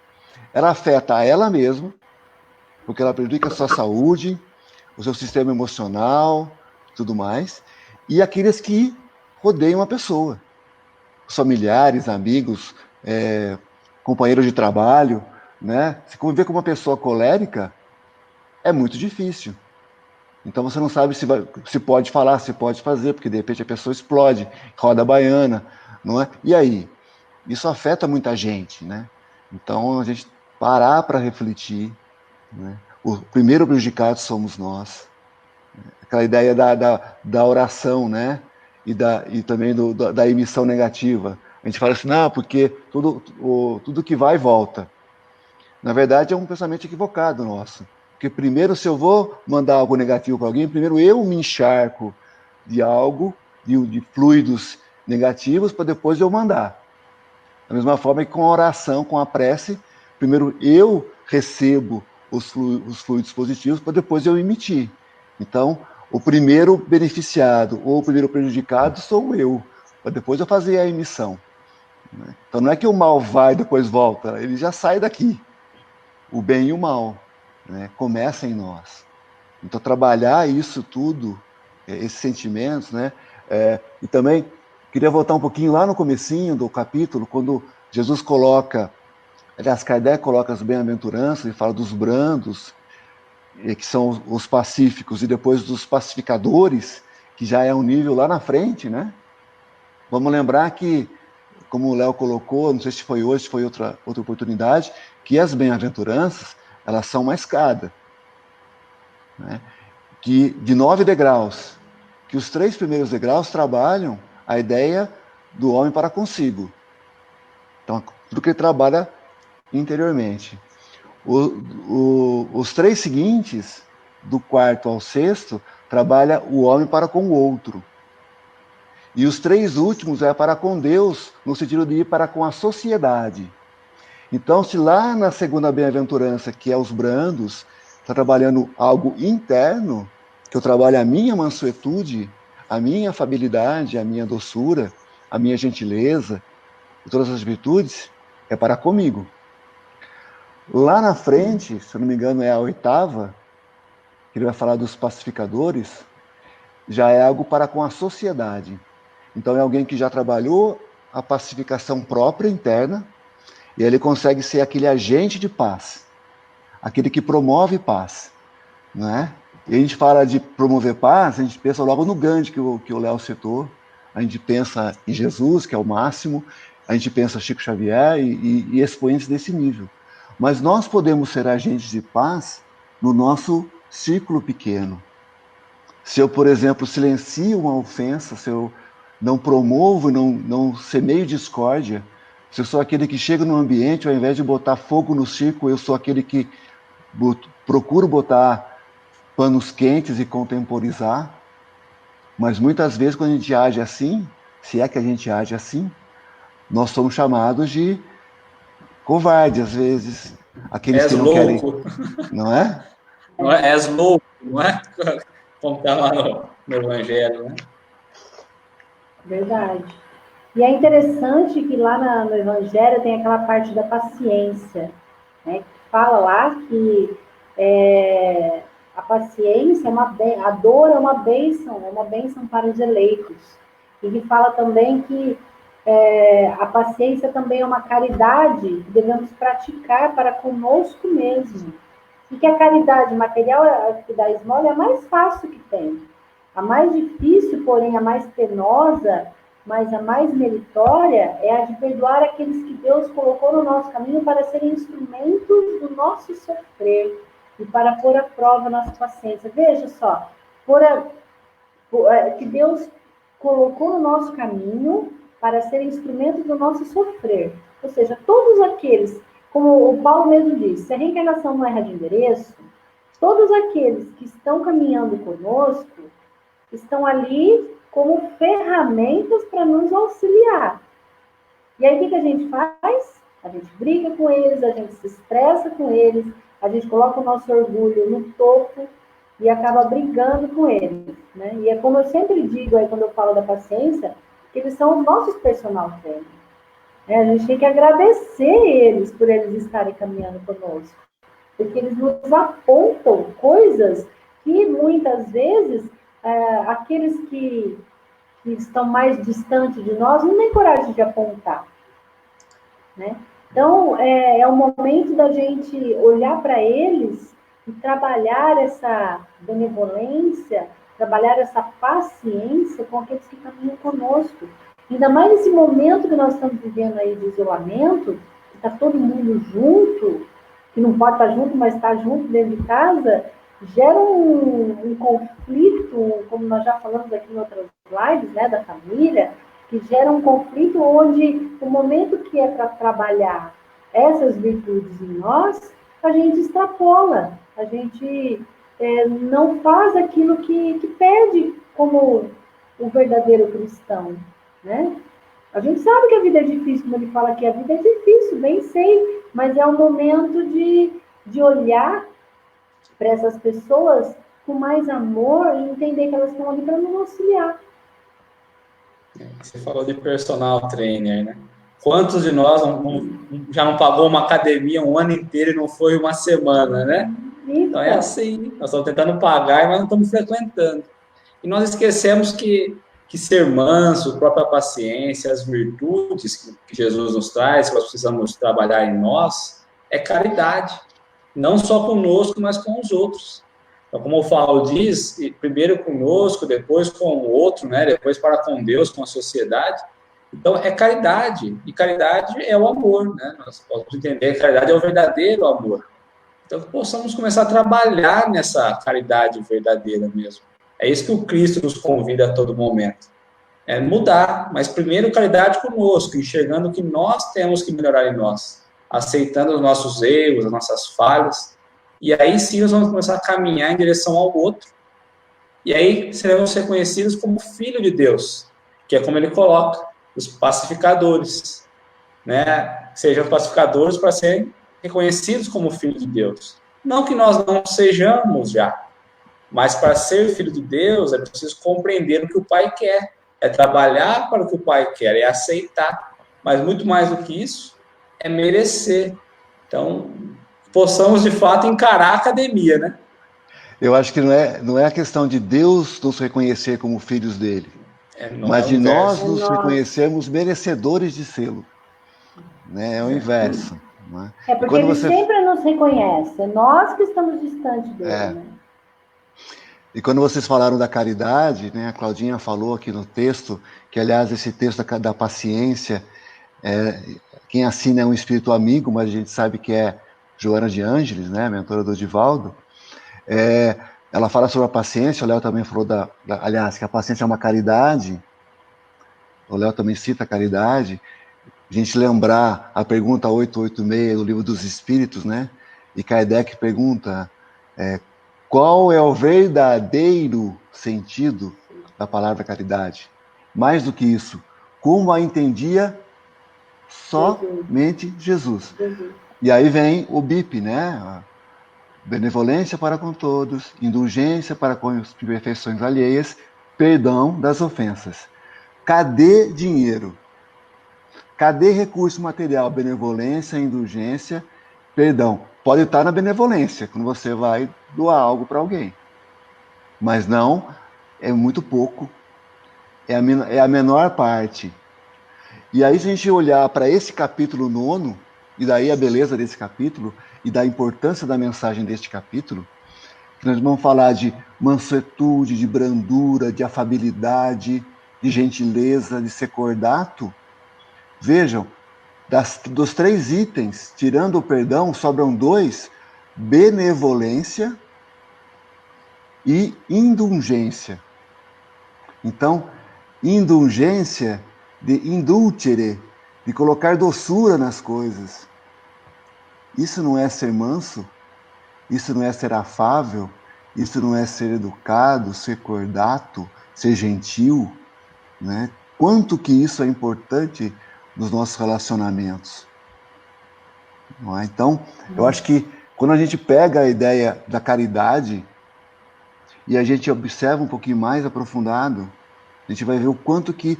ela afeta a ela mesma, porque ela prejudica a sua saúde, o seu sistema emocional, tudo mais, e aqueles que rodeiam a pessoa. Os familiares, amigos, companheiros de trabalho, né? Se conviver com uma pessoa colérica, é muito difícil. Então você não sabe se pode falar, se pode fazer, porque de repente a pessoa explode, roda a baiana, não é? E aí? Isso afeta muita gente, né? Então a gente parar para refletir, né? O primeiro prejudicado somos nós. Aquela ideia da oração, né? E também da emissão negativa. A gente fala assim, não, porque tudo que vai volta. Na verdade, é um pensamento equivocado nosso. Porque primeiro, se eu vou mandar algo negativo para alguém, primeiro eu me encharco de algo, de fluidos negativos, para depois eu mandar. Da mesma forma que com a oração, com a prece, primeiro eu recebo os fluidos positivos, para depois eu emitir. Então, o primeiro beneficiado ou o primeiro prejudicado sou eu, para depois eu fazer a emissão. Então não é que o mal vai e depois volta, ele já sai daqui. O bem e o mal, né, começa em nós. Então trabalhar isso tudo, esses sentimentos, né, e também queria voltar um pouquinho lá no comecinho do capítulo, quando Jesus coloca, aliás, Kardec coloca as bem-aventuranças e fala dos brandos, que são os pacíficos, e depois dos pacificadores, que já é um nível lá na frente, né? Vamos lembrar que, como o Léo colocou, não sei se foi hoje, se foi outra oportunidade, que as bem-aventuranças, elas são uma escada, né? Que, de 9 degraus, que os 3 primeiros degraus trabalham a ideia do homem para consigo. Então, tudo que ele trabalha interiormente. Os 3 seguintes, do 4º ao 6º, trabalha o homem para com o outro. E os 3 últimos é para com Deus, no sentido de ir para com a sociedade. Então, se lá na segunda bem-aventurança, que é os brandos, está trabalhando algo interno, que eu trabalho a minha mansuetude, a minha afabilidade, a minha doçura, a minha gentileza, e todas as virtudes, é para comigo. Lá na frente, se eu não me engano, é a 8ª, que ele vai falar dos pacificadores, já é algo para com a sociedade. Então é alguém que já trabalhou a pacificação própria interna, e ele consegue ser aquele agente de paz, aquele que promove paz, não é? E a gente fala de promover paz, a gente pensa logo no Gandhi, que o Léo citou, a gente pensa em Jesus, que é o máximo, a gente pensa em Chico Xavier e expoentes desse nível. Mas nós podemos ser agentes de paz no nosso círculo pequeno. Se eu, por exemplo, silencio uma ofensa, se eu não promovo, não semeio discórdia, se eu sou aquele que chega no ambiente, ao invés de botar fogo no circo, eu sou aquele que procuro botar panos quentes e contemporizar. Mas muitas vezes, quando a gente age assim, se é que a gente age assim, nós somos chamados de covarde, às vezes. Aqueles que não querem... Não é? Não é? És louco, não é? Como está lá no Evangelho, né? Verdade. E é interessante que lá no Evangelho tem aquela parte da paciência, né? Que fala lá que a paciência a dor é uma bênção para os eleitos. E que fala também que a paciência também é uma caridade que devemos praticar para conosco mesmo. E que a caridade material, que dá esmola, é a mais fácil que tem. A mais difícil, porém, a mais penosa, mas a mais meritória é a de perdoar aqueles que Deus colocou no nosso caminho para serem instrumentos do nosso sofrer e para pôr à prova a nossa paciência. Veja só, que Deus colocou no nosso caminho para serem instrumentos do nosso sofrer. Ou seja, todos aqueles, como o Paulo mesmo disse, se a reencarnação não erra de endereço, todos aqueles que estão caminhando conosco estão ali como ferramentas para nos auxiliar. E aí, o que a gente faz? A gente briga com eles, a gente se estressa com eles, a gente coloca o nosso orgulho no topo e acaba brigando com eles, né? E é como eu sempre digo aí, quando eu falo da paciência, que eles são os nossos personal trainers. A gente tem que agradecer eles por eles estarem caminhando conosco, porque eles nos apontam coisas que muitas vezes aqueles que estão mais distantes de nós não têm coragem de apontar, né? Então, é o momento da gente olhar para eles e trabalhar essa benevolência, trabalhar essa paciência com aqueles que caminham conosco. Ainda mais nesse momento que nós estamos vivendo aí de isolamento, que está todo mundo junto, que não pode estar junto, mas está junto dentro de casa, gera um conflito, como nós já falamos aqui em outras lives, né, da família, que gera um conflito onde o momento que é para trabalhar essas virtudes em nós, a gente extrapola, a gente não faz aquilo que pede como o verdadeiro cristão, né? A gente sabe que a vida é difícil, como ele fala aqui, a vida é difícil, bem sei, mas é o momento de olhar para essas pessoas com mais amor e entender que elas estão ali para nos auxiliar. Você falou de personal trainer, né? Quantos de nós já não pagou uma academia um ano inteiro e não foi uma semana, né? Então é assim, nós estamos tentando pagar, mas não estamos frequentando. E nós esquecemos que ser manso, a própria paciência, as virtudes que Jesus nos traz, que nós precisamos trabalhar em nós, é caridade. Não só conosco, mas com os outros. Então, como o Paulo diz, primeiro conosco, depois com o outro, né? Depois para com Deus, com a sociedade. Então, é caridade, e caridade é o amor, né? Nós podemos entender que caridade é o verdadeiro amor. Então, que possamos começar a trabalhar nessa caridade verdadeira mesmo. É isso que o Cristo nos convida a todo momento. É mudar, mas primeiro caridade conosco, enxergando que nós temos que melhorar em nós, aceitando os nossos erros, as nossas falhas, e aí sim nós vamos começar a caminhar em direção ao outro, e aí seremos reconhecidos como filho de Deus, que é como ele coloca, os pacificadores, né? Sejam pacificadores para serem reconhecidos como filho de Deus. Não que nós não sejamos já, mas para ser filho de Deus é preciso compreender o que o Pai quer, é trabalhar para o que o Pai quer, é aceitar. Mas muito mais do que isso, é merecer. Então, possamos de fato encarar a academia, né? Eu acho que não é a questão de Deus nos reconhecer como filhos dele, mas É o de nós inverso. nos reconhecermos merecedores de sê-lo. Né? É o inverso. Né? É porque ele sempre nos reconhece, é nós que estamos distantes dele. Né? E quando vocês falaram da caridade, né, a Claudinha falou aqui no texto, que aliás esse texto da paciência, quem assina é um espírito amigo, mas a gente sabe que é Joana de Ângeles, né, mentora do Divaldo. Ela fala sobre a paciência, o Léo também falou aliás, que a paciência é uma caridade, o Léo também cita a caridade, a gente lembrar a pergunta 886 do Livro dos Espíritos, né, e Kardec pergunta qual é o verdadeiro sentido da palavra caridade? Mais do que isso, como a entendia somente Jesus. E aí vem o BIP, né? Benevolência para com todos, indulgência para com as imperfeições alheias, perdão das ofensas. Cadê dinheiro? Cadê recurso material? Benevolência, indulgência, perdão. Pode estar na benevolência, quando você vai doar algo para alguém. Mas não, é muito pouco. É a menor parte. E aí, se a gente olhar para esse capítulo 9, e daí a beleza desse capítulo, e da importância da mensagem deste capítulo, que nós vamos falar de mansuetude, de brandura, de afabilidade, de gentileza, de ser cordato. Vejam, dos 3 itens, tirando o perdão, sobram 2, benevolência e indulgência. Então, indulgência de indultere, de colocar doçura nas coisas. Isso não é ser manso? Isso não é ser afável? Isso não é ser educado, ser cordato, ser gentil? Né? Quanto que isso é importante nos nossos relacionamentos? Não é? Então, eu acho que quando a gente pega a ideia da caridade e a gente observa um pouquinho mais aprofundado, a gente vai ver o quanto que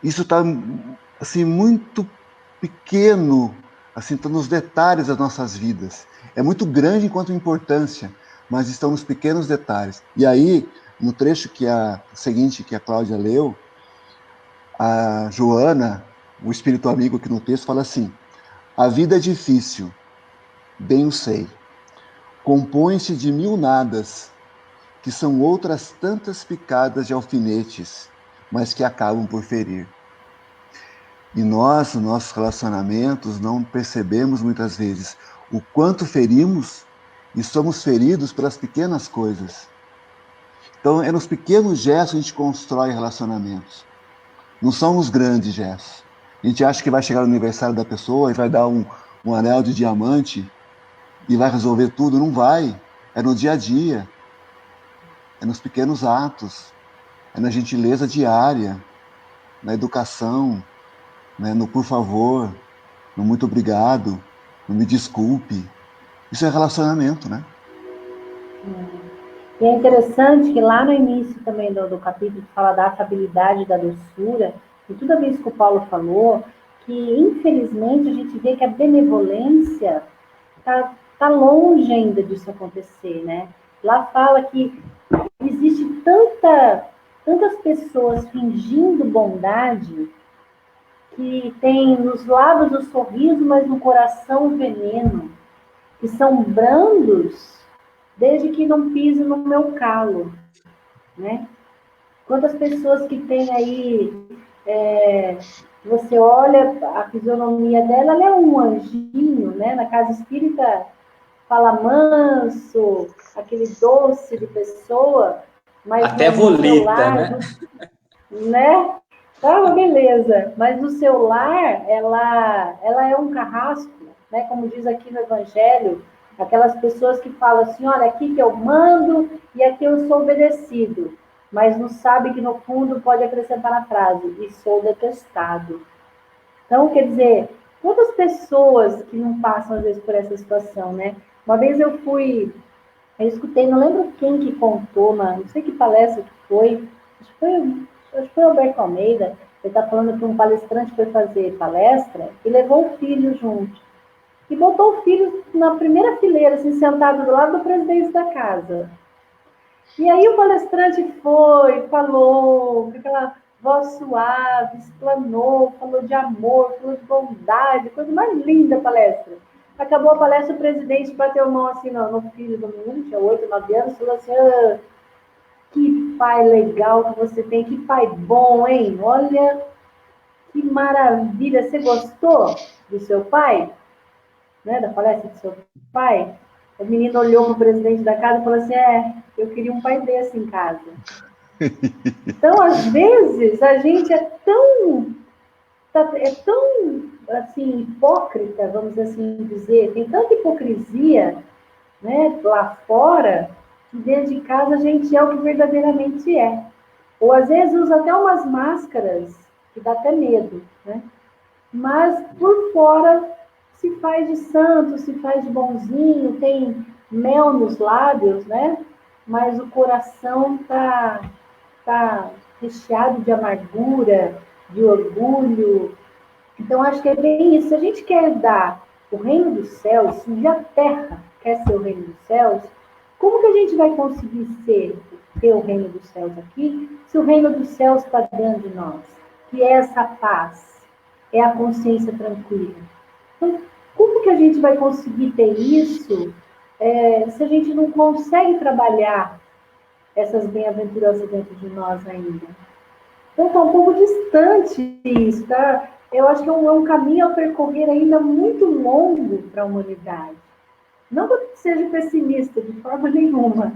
isso está assim, muito pequeno, assim, está nos detalhes das nossas vidas. É muito grande enquanto importância, mas estão nos pequenos detalhes. E aí, no trecho seguinte que a Cláudia leu, a Joana, o espírito amigo aqui no texto, fala assim: a vida é difícil, bem o sei. Compõe-se de 1000 nadas, que são outras tantas picadas de alfinetes, mas que acabam por ferir. E nós, nos nossos relacionamentos, não percebemos muitas vezes o quanto ferimos e somos feridos pelas pequenas coisas. Então, é nos pequenos gestos que a gente constrói relacionamentos. Não são nos grandes gestos. A gente acha que vai chegar no aniversário da pessoa e vai dar um anel de diamante e vai resolver tudo. Não vai. É no dia a dia. É nos pequenos atos. É na gentileza diária. Na educação. Né? No por favor. No muito obrigado. No me desculpe. Isso é relacionamento, né? E é interessante que lá no início também do capítulo fala da afabilidade, da doçura, e toda vez que o Paulo falou, que infelizmente a gente vê que a benevolência tá longe ainda disso acontecer, né? Lá fala que existe tantas pessoas fingindo bondade que tem nos lábios o sorriso, mas no coração o veneno, que são brandos desde que não pise no meu calo, né? Quantas pessoas que têm aí você olha a fisionomia dela, ela é um anjinho, né? Na casa espírita fala manso, aquele doce de pessoa, mas Até no seu volita, lar, né? né? Tá uma beleza, mas no seu lar, ela é um carrasco, né? Como diz aqui no Evangelho, aquelas pessoas que falam assim, olha, aqui que eu mando e aqui eu sou obedecido, mas não sabe que no fundo pode acrescentar na frase, e sou detestado. Então, quer dizer, quantas pessoas que não passam às vezes por essa situação, né? Uma vez eu escutei, não lembro quem que contou, mas não sei que palestra que foi, acho que foi o Alberto Almeida, ele está falando que um palestrante foi fazer palestra e levou o filho junto. E botou o filho na primeira fileira, assim, sentado do lado do presidente da casa. E aí o palestrante foi, falou, com aquela voz suave, explanou, falou de amor, falou de bondade, coisa mais linda a palestra. Acabou a palestra, o presidente bateu a mão assim no filho do menino, tinha 8, 9 anos, falou assim, que pai legal que você tem, que pai bom, hein? Olha, que maravilha, você gostou do seu pai? Né, da palestra do seu pai? O menino olhou para o presidente da casa e falou assim, eu queria um pai desse em casa. Então, às vezes, a gente é tão assim, hipócrita, vamos assim dizer, tem tanta hipocrisia, né, lá fora, que dentro de casa a gente é o que verdadeiramente é. Ou às vezes usa até umas máscaras, que dá até medo, né? Mas por fora se faz de santo, se faz de bonzinho, tem mel nos lábios, né? Mas o coração tá recheado de amargura, de orgulho. Então, acho que é bem isso. Se a gente quer dar o reino dos céus, se a terra quer ser o reino dos céus, como que a gente vai conseguir ter o reino dos céus aqui, se o reino dos céus está dentro de nós? Que é essa paz, é a consciência tranquila. Então, como que a gente vai conseguir ter isso se a gente não consegue trabalhar essas bem-aventuranças dentro de nós ainda? Então, está um pouco distante isso, tá? Eu acho que é um caminho a percorrer ainda muito longo para a humanidade. Não que eu seja pessimista, de forma nenhuma,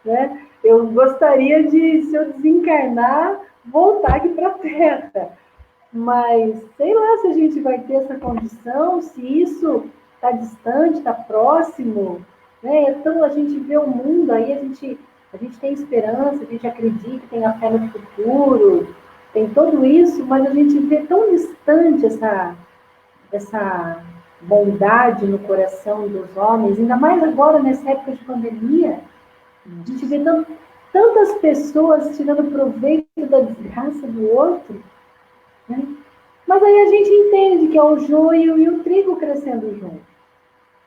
né? Eu gostaria de, se eu desencarnar, voltar aqui para a Terra. Mas, sei lá se a gente vai ter essa condição, se isso está distante, está próximo, né? Então, a gente vê o mundo, aí a gente tem esperança, a gente acredita, tem a fé no futuro, tem tudo isso, mas a gente vê tão distante essa bondade no coração dos homens, ainda mais agora nessa época de pandemia, a gente vê tantas pessoas tirando proveito da desgraça do outro, né? Mas aí a gente entende que é o joio e o trigo crescendo junto,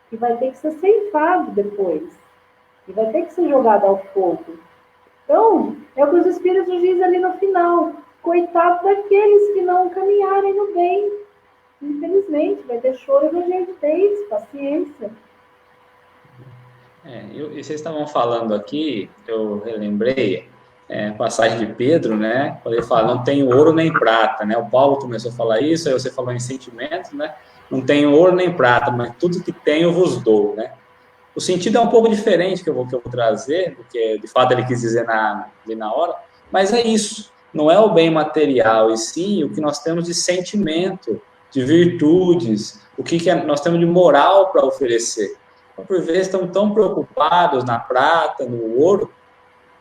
que vai ter que ser ceifado depois, que vai ter que ser jogado ao fogo. Então, é o que os Espíritos dizem ali no final, coitado daqueles que não caminharem no bem. Infelizmente, vai ter choro e ranger-de-dentes, paciência. E vocês estavam falando aqui, eu relembrei passagem de Pedro, né? Quando ele fala, não tenho ouro nem prata, né? O Paulo começou a falar isso, aí você falou em sentimentos, né? Não tenho ouro nem prata, mas tudo que tenho eu vos dou, né? O sentido é um pouco diferente que eu vou trazer, do que de fato ele quis dizer ali na hora, mas é isso. Não é o bem material, e sim o que nós temos de sentimento, de virtudes, o que nós temos de moral para oferecer. Então, por vezes, estamos tão preocupados na prata, no ouro,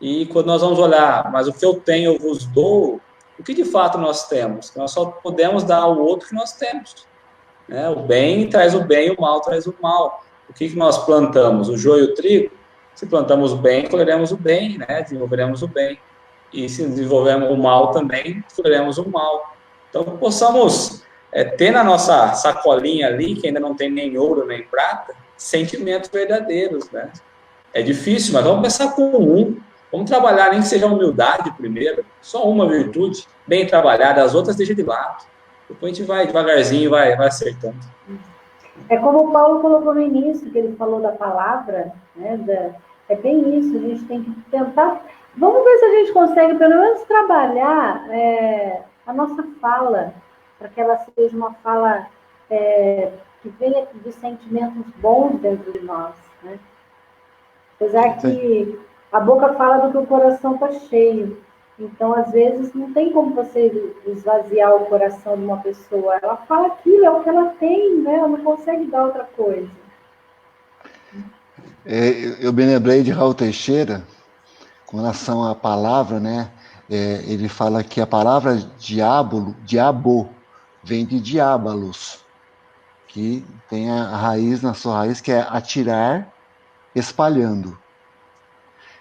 e quando nós vamos olhar, mas o que eu tenho eu vos dou, o que de fato nós temos? Nós só podemos dar ao outro que nós temos. Né? O bem traz o bem, o mal traz o mal. O que nós plantamos? O joio e o trigo? Se plantamos o bem, colheremos o bem, né? Desenvolveremos o bem. E se desenvolvermos o mal também, colheremos o mal. Então, possamos ter na nossa sacolinha ali, que ainda não tem nem ouro nem prata, sentimentos verdadeiros, né? É difícil, mas vamos começar com um. Vamos trabalhar, nem que seja a humildade primeiro, só uma virtude, bem trabalhada, as outras deixa de lado. Depois a gente vai devagarzinho, vai acertando. É como o Paulo colocou no início, que ele falou da palavra, né? É bem isso, a gente tem que tentar. Vamos ver se a gente consegue, pelo menos, trabalhar a nossa fala, para que ela seja uma fala que venha de sentimentos bons dentro de nós, né? Apesar que a boca fala do que o coração está cheio. Então, às vezes, não tem como você esvaziar o coração de uma pessoa. Ela fala aquilo, é o que ela tem, né? Ela não consegue dar outra coisa. Eu me lembrei de Raul Teixeira, com relação à palavra, né? Ele fala que a palavra diabo, vem de diabolos, que tem a raiz, na sua raiz, que é atirar, espalhando.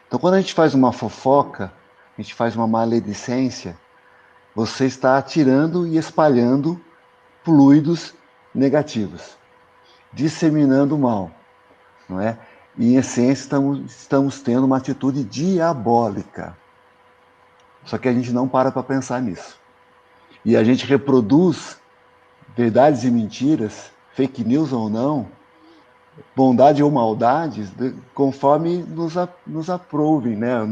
Então, quando a gente faz uma fofoca, a gente faz uma maledicência, você está atirando e espalhando fluidos negativos, disseminando o mal, não é? E, em essência, estamos tendo uma atitude diabólica. Só que a gente não para pensar nisso. E a gente reproduz verdades e mentiras, fake news ou não, bondade ou maldade, conforme nos aprovem, né?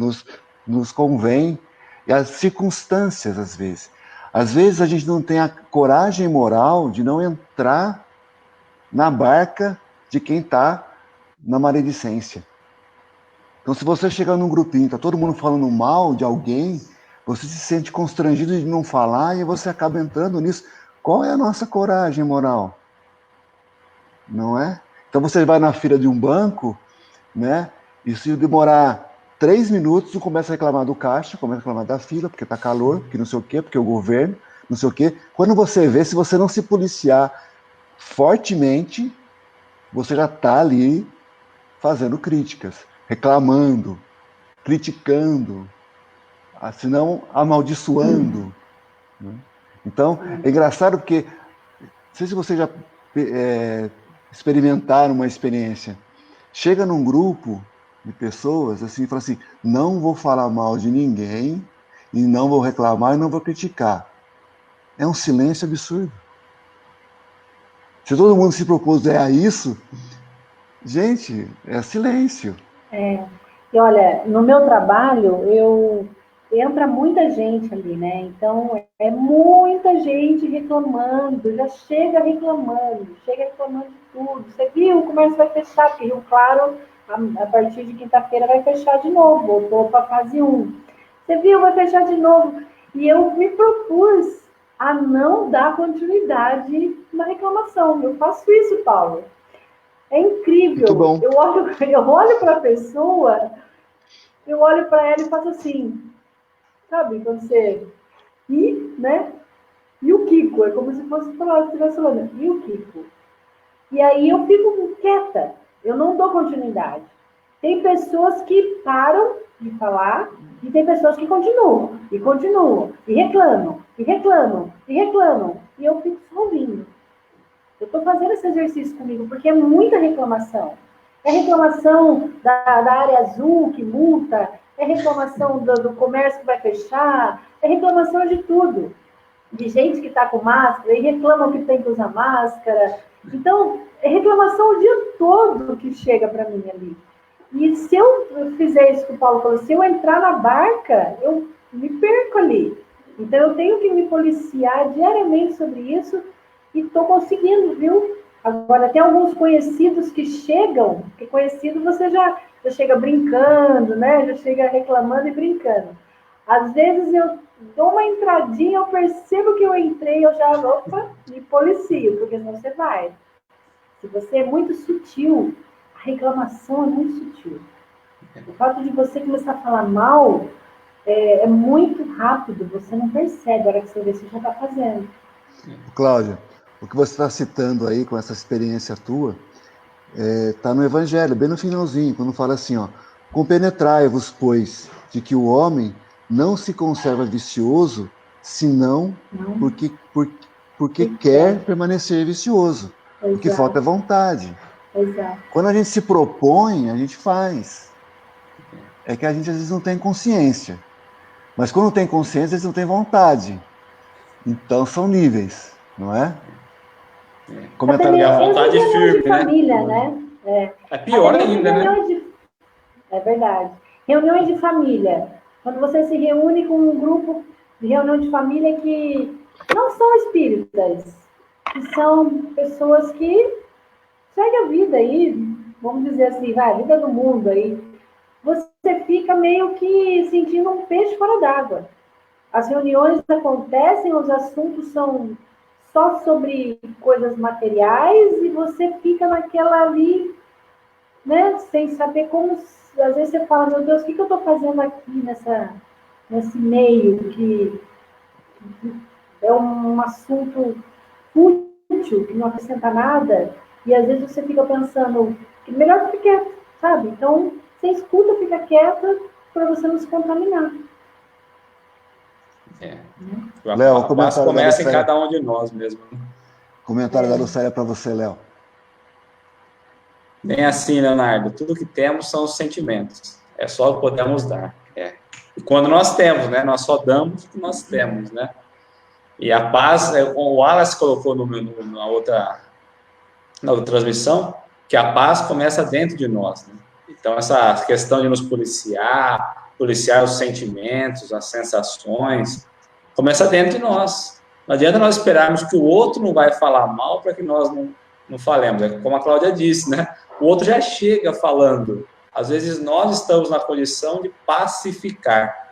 nos convém, e as circunstâncias, às vezes. Às vezes a gente não tem a coragem moral de não entrar na barca de quem está na maledicência. Então, se você chegar num grupinho, está todo mundo falando mal de alguém, você se sente constrangido de não falar e você acaba entrando nisso. Qual é a nossa coragem moral? Não é? Então você vai na fila de um banco, né? E se demorar 3 minutos, tu começa a reclamar do caixa, começa a reclamar da fila, porque tá calor, porque não sei o quê, porque o governo, não sei o quê. Quando você vê, se você não se policiar fortemente, você já tá ali fazendo críticas, reclamando, criticando, se não amaldiçoando. Né? Então, é engraçado porque, não sei se vocês já experimentaram uma experiência, chega num grupo de pessoas assim e fala assim, não vou falar mal de ninguém, e não vou reclamar e não vou criticar. É um silêncio absurdo. Se todo mundo se propôs a isso, gente, é silêncio. E olha, no meu trabalho, entra muita gente ali, né? Então, é muita gente reclamando, já chega reclamando de tudo. Você viu, o comércio vai fechar, porque Rio Claro, a partir de quinta-feira, vai fechar de novo, voltou para a fase 1. Você viu, vai fechar de novo. E eu me propus a não dar continuidade na reclamação. Eu faço isso, Paulo. É incrível. Eu olho para a pessoa, eu olho para ela e faço assim, sabe? Quando você... né? E o Kiko? É como se fosse falar, se estivesse falando, e o Kiko? E aí eu fico quieta, eu não dou continuidade. Tem pessoas que param de falar e tem pessoas que continuam, e reclamam, e reclamam, e reclamam. E eu fico só ouvindo. Eu estou fazendo esse exercício comigo, porque é muita reclamação. É reclamação da área azul que multa, é reclamação do comércio que vai fechar, é reclamação de tudo. De gente que está com máscara e reclamam que tem que usar máscara. Então, é reclamação o dia todo que chega para mim ali. E se eu fizer isso que o Paulo falou, se eu entrar na barca, eu me perco ali. Então, eu tenho que me policiar diariamente sobre isso. E estou conseguindo, viu? Agora, tem alguns conhecidos que chegam, porque conhecido você já chega brincando, né? Já chega reclamando e brincando. Às vezes eu dou uma entradinha, eu percebo que eu entrei, eu já, me policio, porque senão você vai. Se você é muito sutil, a reclamação é muito sutil. O fato de você começar a falar mal é muito rápido, você não percebe, a hora que você vê, você já está fazendo. Cláudia, o que você está citando aí com essa experiência tua, está no Evangelho, bem no finalzinho, quando fala assim, ó, compenetrai-vos, pois, de que o homem não se conserva vicioso, senão porque quer permanecer vicioso. Exato. O que falta é vontade. Exato. Quando a gente se propõe, a gente faz. É que a gente às vezes não tem consciência. Mas quando tem consciência, às vezes não tem vontade. Então são níveis, não é? Comentário. E a vontade firme, de família, né? É pior ainda, né? É verdade. Reuniões de família. Quando você se reúne com um grupo de reunião de família que não são espíritas, que são pessoas que seguem a vida aí, vamos dizer assim, vai, a vida do mundo aí. Você fica meio que sentindo um peixe fora d'água. As reuniões acontecem, os assuntos são só sobre coisas materiais e você fica naquela ali, né, sem saber como. Às vezes você fala, meu Deus, o que eu estou fazendo aqui nesse meio que é um assunto fútil, que não acrescenta nada, e às vezes você fica pensando que melhor ficar quieto, sabe? Então, você escuta, fica quieta para você não se contaminar. Léo, A paz começa em cada um de nós mesmo. Comentário da Lucélia para você, Léo. Bem assim, Leonardo, tudo que temos são os sentimentos. É só o que podemos dar. E quando nós temos, né? Nós só damos o que nós temos, né? E a paz, o Wallace colocou na outra transmissão, que a paz começa dentro de nós, né? Então, essa questão de nos policiar os sentimentos, as sensações, começa dentro de nós. Não adianta nós esperarmos que o outro não vai falar mal para que nós não falemos. É como a Cláudia disse, né? O outro já chega falando. Às vezes nós estamos na condição de pacificar,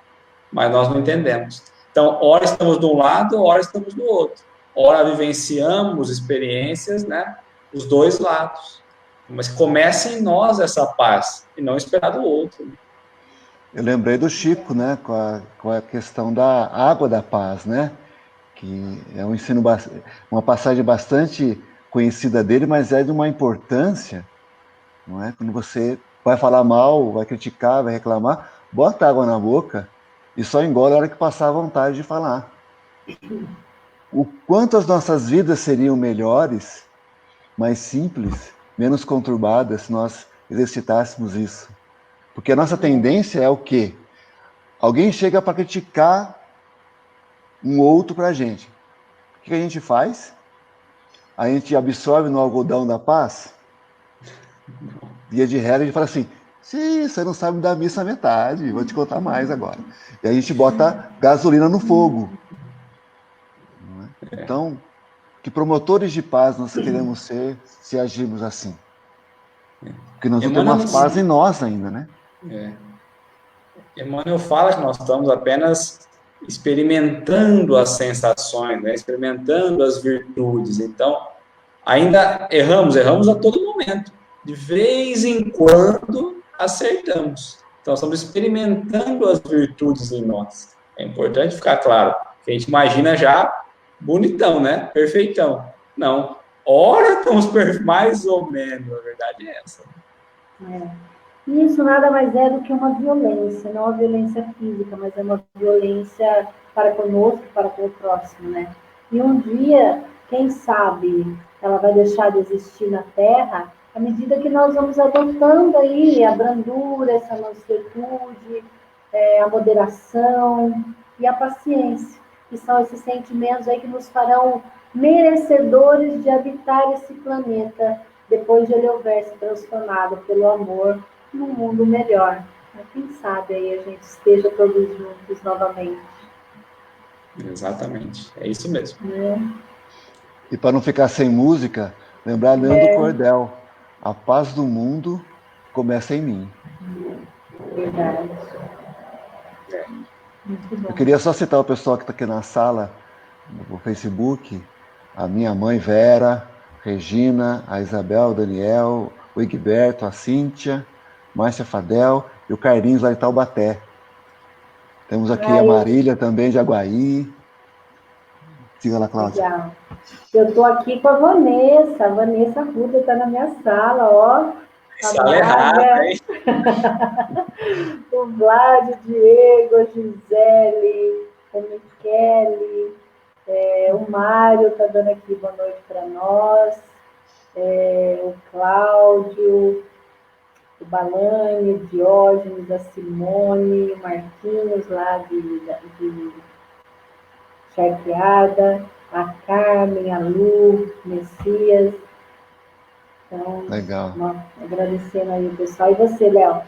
mas nós não entendemos. Então, ora estamos de um lado, ora estamos do outro. Ora vivenciamos experiências, né? Os dois lados. Mas começa em nós essa paz, e não esperar do outro. Eu lembrei do Chico, né, com a questão da água da paz, né, que é um ensino, uma passagem bastante conhecida dele, mas é de uma importância, não é? Quando você vai falar mal, vai criticar, vai reclamar, bota água na boca e só engole a hora que passar a vontade de falar. O quanto as nossas vidas seriam melhores, mais simples, menos conturbadas, se nós exercitássemos isso. Porque a nossa tendência é o quê? Alguém chega para criticar um outro para a gente. O que a gente faz? A gente absorve no algodão da paz? Via de regra, a gente fala assim, sim, você não sabe da missa a metade, vou te contar mais agora. E a gente bota gasolina no fogo. Então, que promotores de paz nós queremos ser se agirmos assim? Porque nós não temos paz em nós ainda, né? Emmanuel fala que nós estamos apenas experimentando as sensações, né? Experimentando as virtudes. Então, ainda erramos a todo momento. De vez em quando, acertamos. Então, estamos experimentando as virtudes em nós. É importante ficar claro. Que a gente imagina já bonitão, né? Perfeitão. Não. Ora, estamos mais ou menos. A verdade é essa. Isso nada mais é do que uma violência, não a violência física, mas é uma violência para conosco, para com o próximo, né? E um dia, quem sabe, ela vai deixar de existir na Terra à medida que nós vamos adotando aí a brandura, essa mansuetude, a moderação e a paciência, que são esses sentimentos aí que nos farão merecedores de habitar esse planeta, depois de ele houver se transformado pelo amor num mundo melhor. Quem sabe aí a gente esteja todos juntos novamente. Exatamente, é isso mesmo. E para não ficar sem música, lembrar Leandro Cordel, a paz do mundo começa em mim. Verdade. Muito bom. Eu queria só citar o pessoal que está aqui na sala, no Facebook, a minha mãe Vera, Regina, a Isabel, o Daniel, o Egberto, a Cíntia, Márcia Fadel e o Carlinhos lá de Taubaté. Temos aqui a Marília também de Aguaí. Siga lá, Cláudia. Legal. Eu estou aqui com a Vanessa Ruda está na minha sala, ó. Sala errada, hein? O Vlad, o Diego, a Gisele, a Michele, o Mário está dando aqui boa noite para nós, o Cláudio, o Balani, o Diógenes, a Simone, o Marquinhos lá de Charqueada, a Carmen, a Lu, Messias. Então, legal. Agradecendo aí o pessoal. E você, Léo?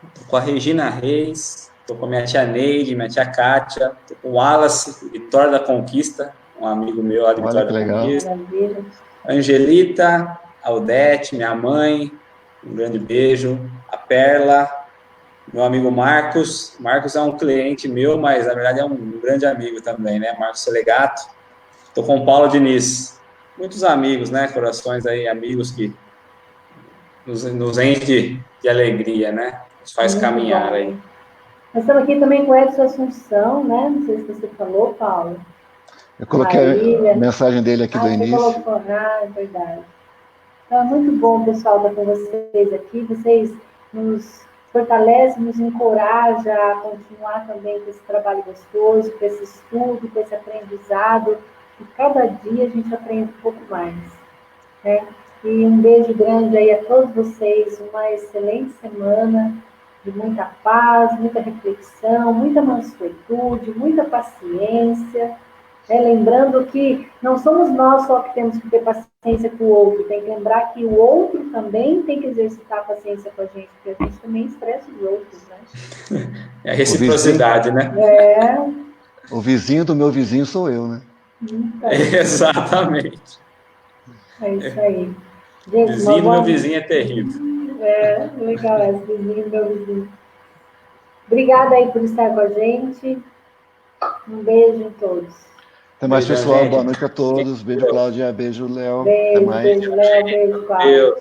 Estou com a Regina Reis, Estou com a minha tia Neide, minha tia Kátia, estou com o Wallace, Vitória da Conquista, um amigo meu lá de Olha Vitória que da legal. Conquista. Maravilha. Angelita, Aldete, minha mãe, um grande beijo. A Perla, meu amigo Marcos. Marcos é um cliente meu, mas na verdade é um grande amigo também, né? Marcos Selegato. Estou com o Paulo Diniz. Muitos amigos, né? Corações aí, amigos que nos enche de alegria, né? Nos faz Muito caminhar bom. aí. Nós estamos aqui também com o Edson Assunção, né? Não sei se você falou, Paulo. Eu coloquei a mensagem dele aqui do Você início. colocou, é verdade. Então, é muito bom, pessoal, estar com vocês aqui. Vocês nos fortalecem, nos encorajam a continuar também com esse trabalho gostoso, com esse estudo, com esse aprendizado. E cada dia a gente aprende um pouco mais, né? E um beijo grande aí a todos vocês. Uma excelente semana de muita paz, muita reflexão, muita mansuetude, muita paciência. Lembrando que não somos nós só que temos que ter paciência com o outro, tem que lembrar que o outro também tem que exercitar a paciência com a gente, porque a gente também estressa os outros, né? É a reciprocidade, né? O vizinho do meu vizinho sou eu, né? Então, Exatamente. é isso aí. Gente, Vizinho do meu vizinho é terrível. Legal esse vizinho do meu vizinho. Obrigada aí por estar com a gente. Um beijo em todos. Até mais, Beijo, pessoal. gente. Boa noite a todos. Beijo, Cláudia. Beijo, Léo. Até Beijo, mais. beijo, Léo. Beijo, Cláudio. Deus.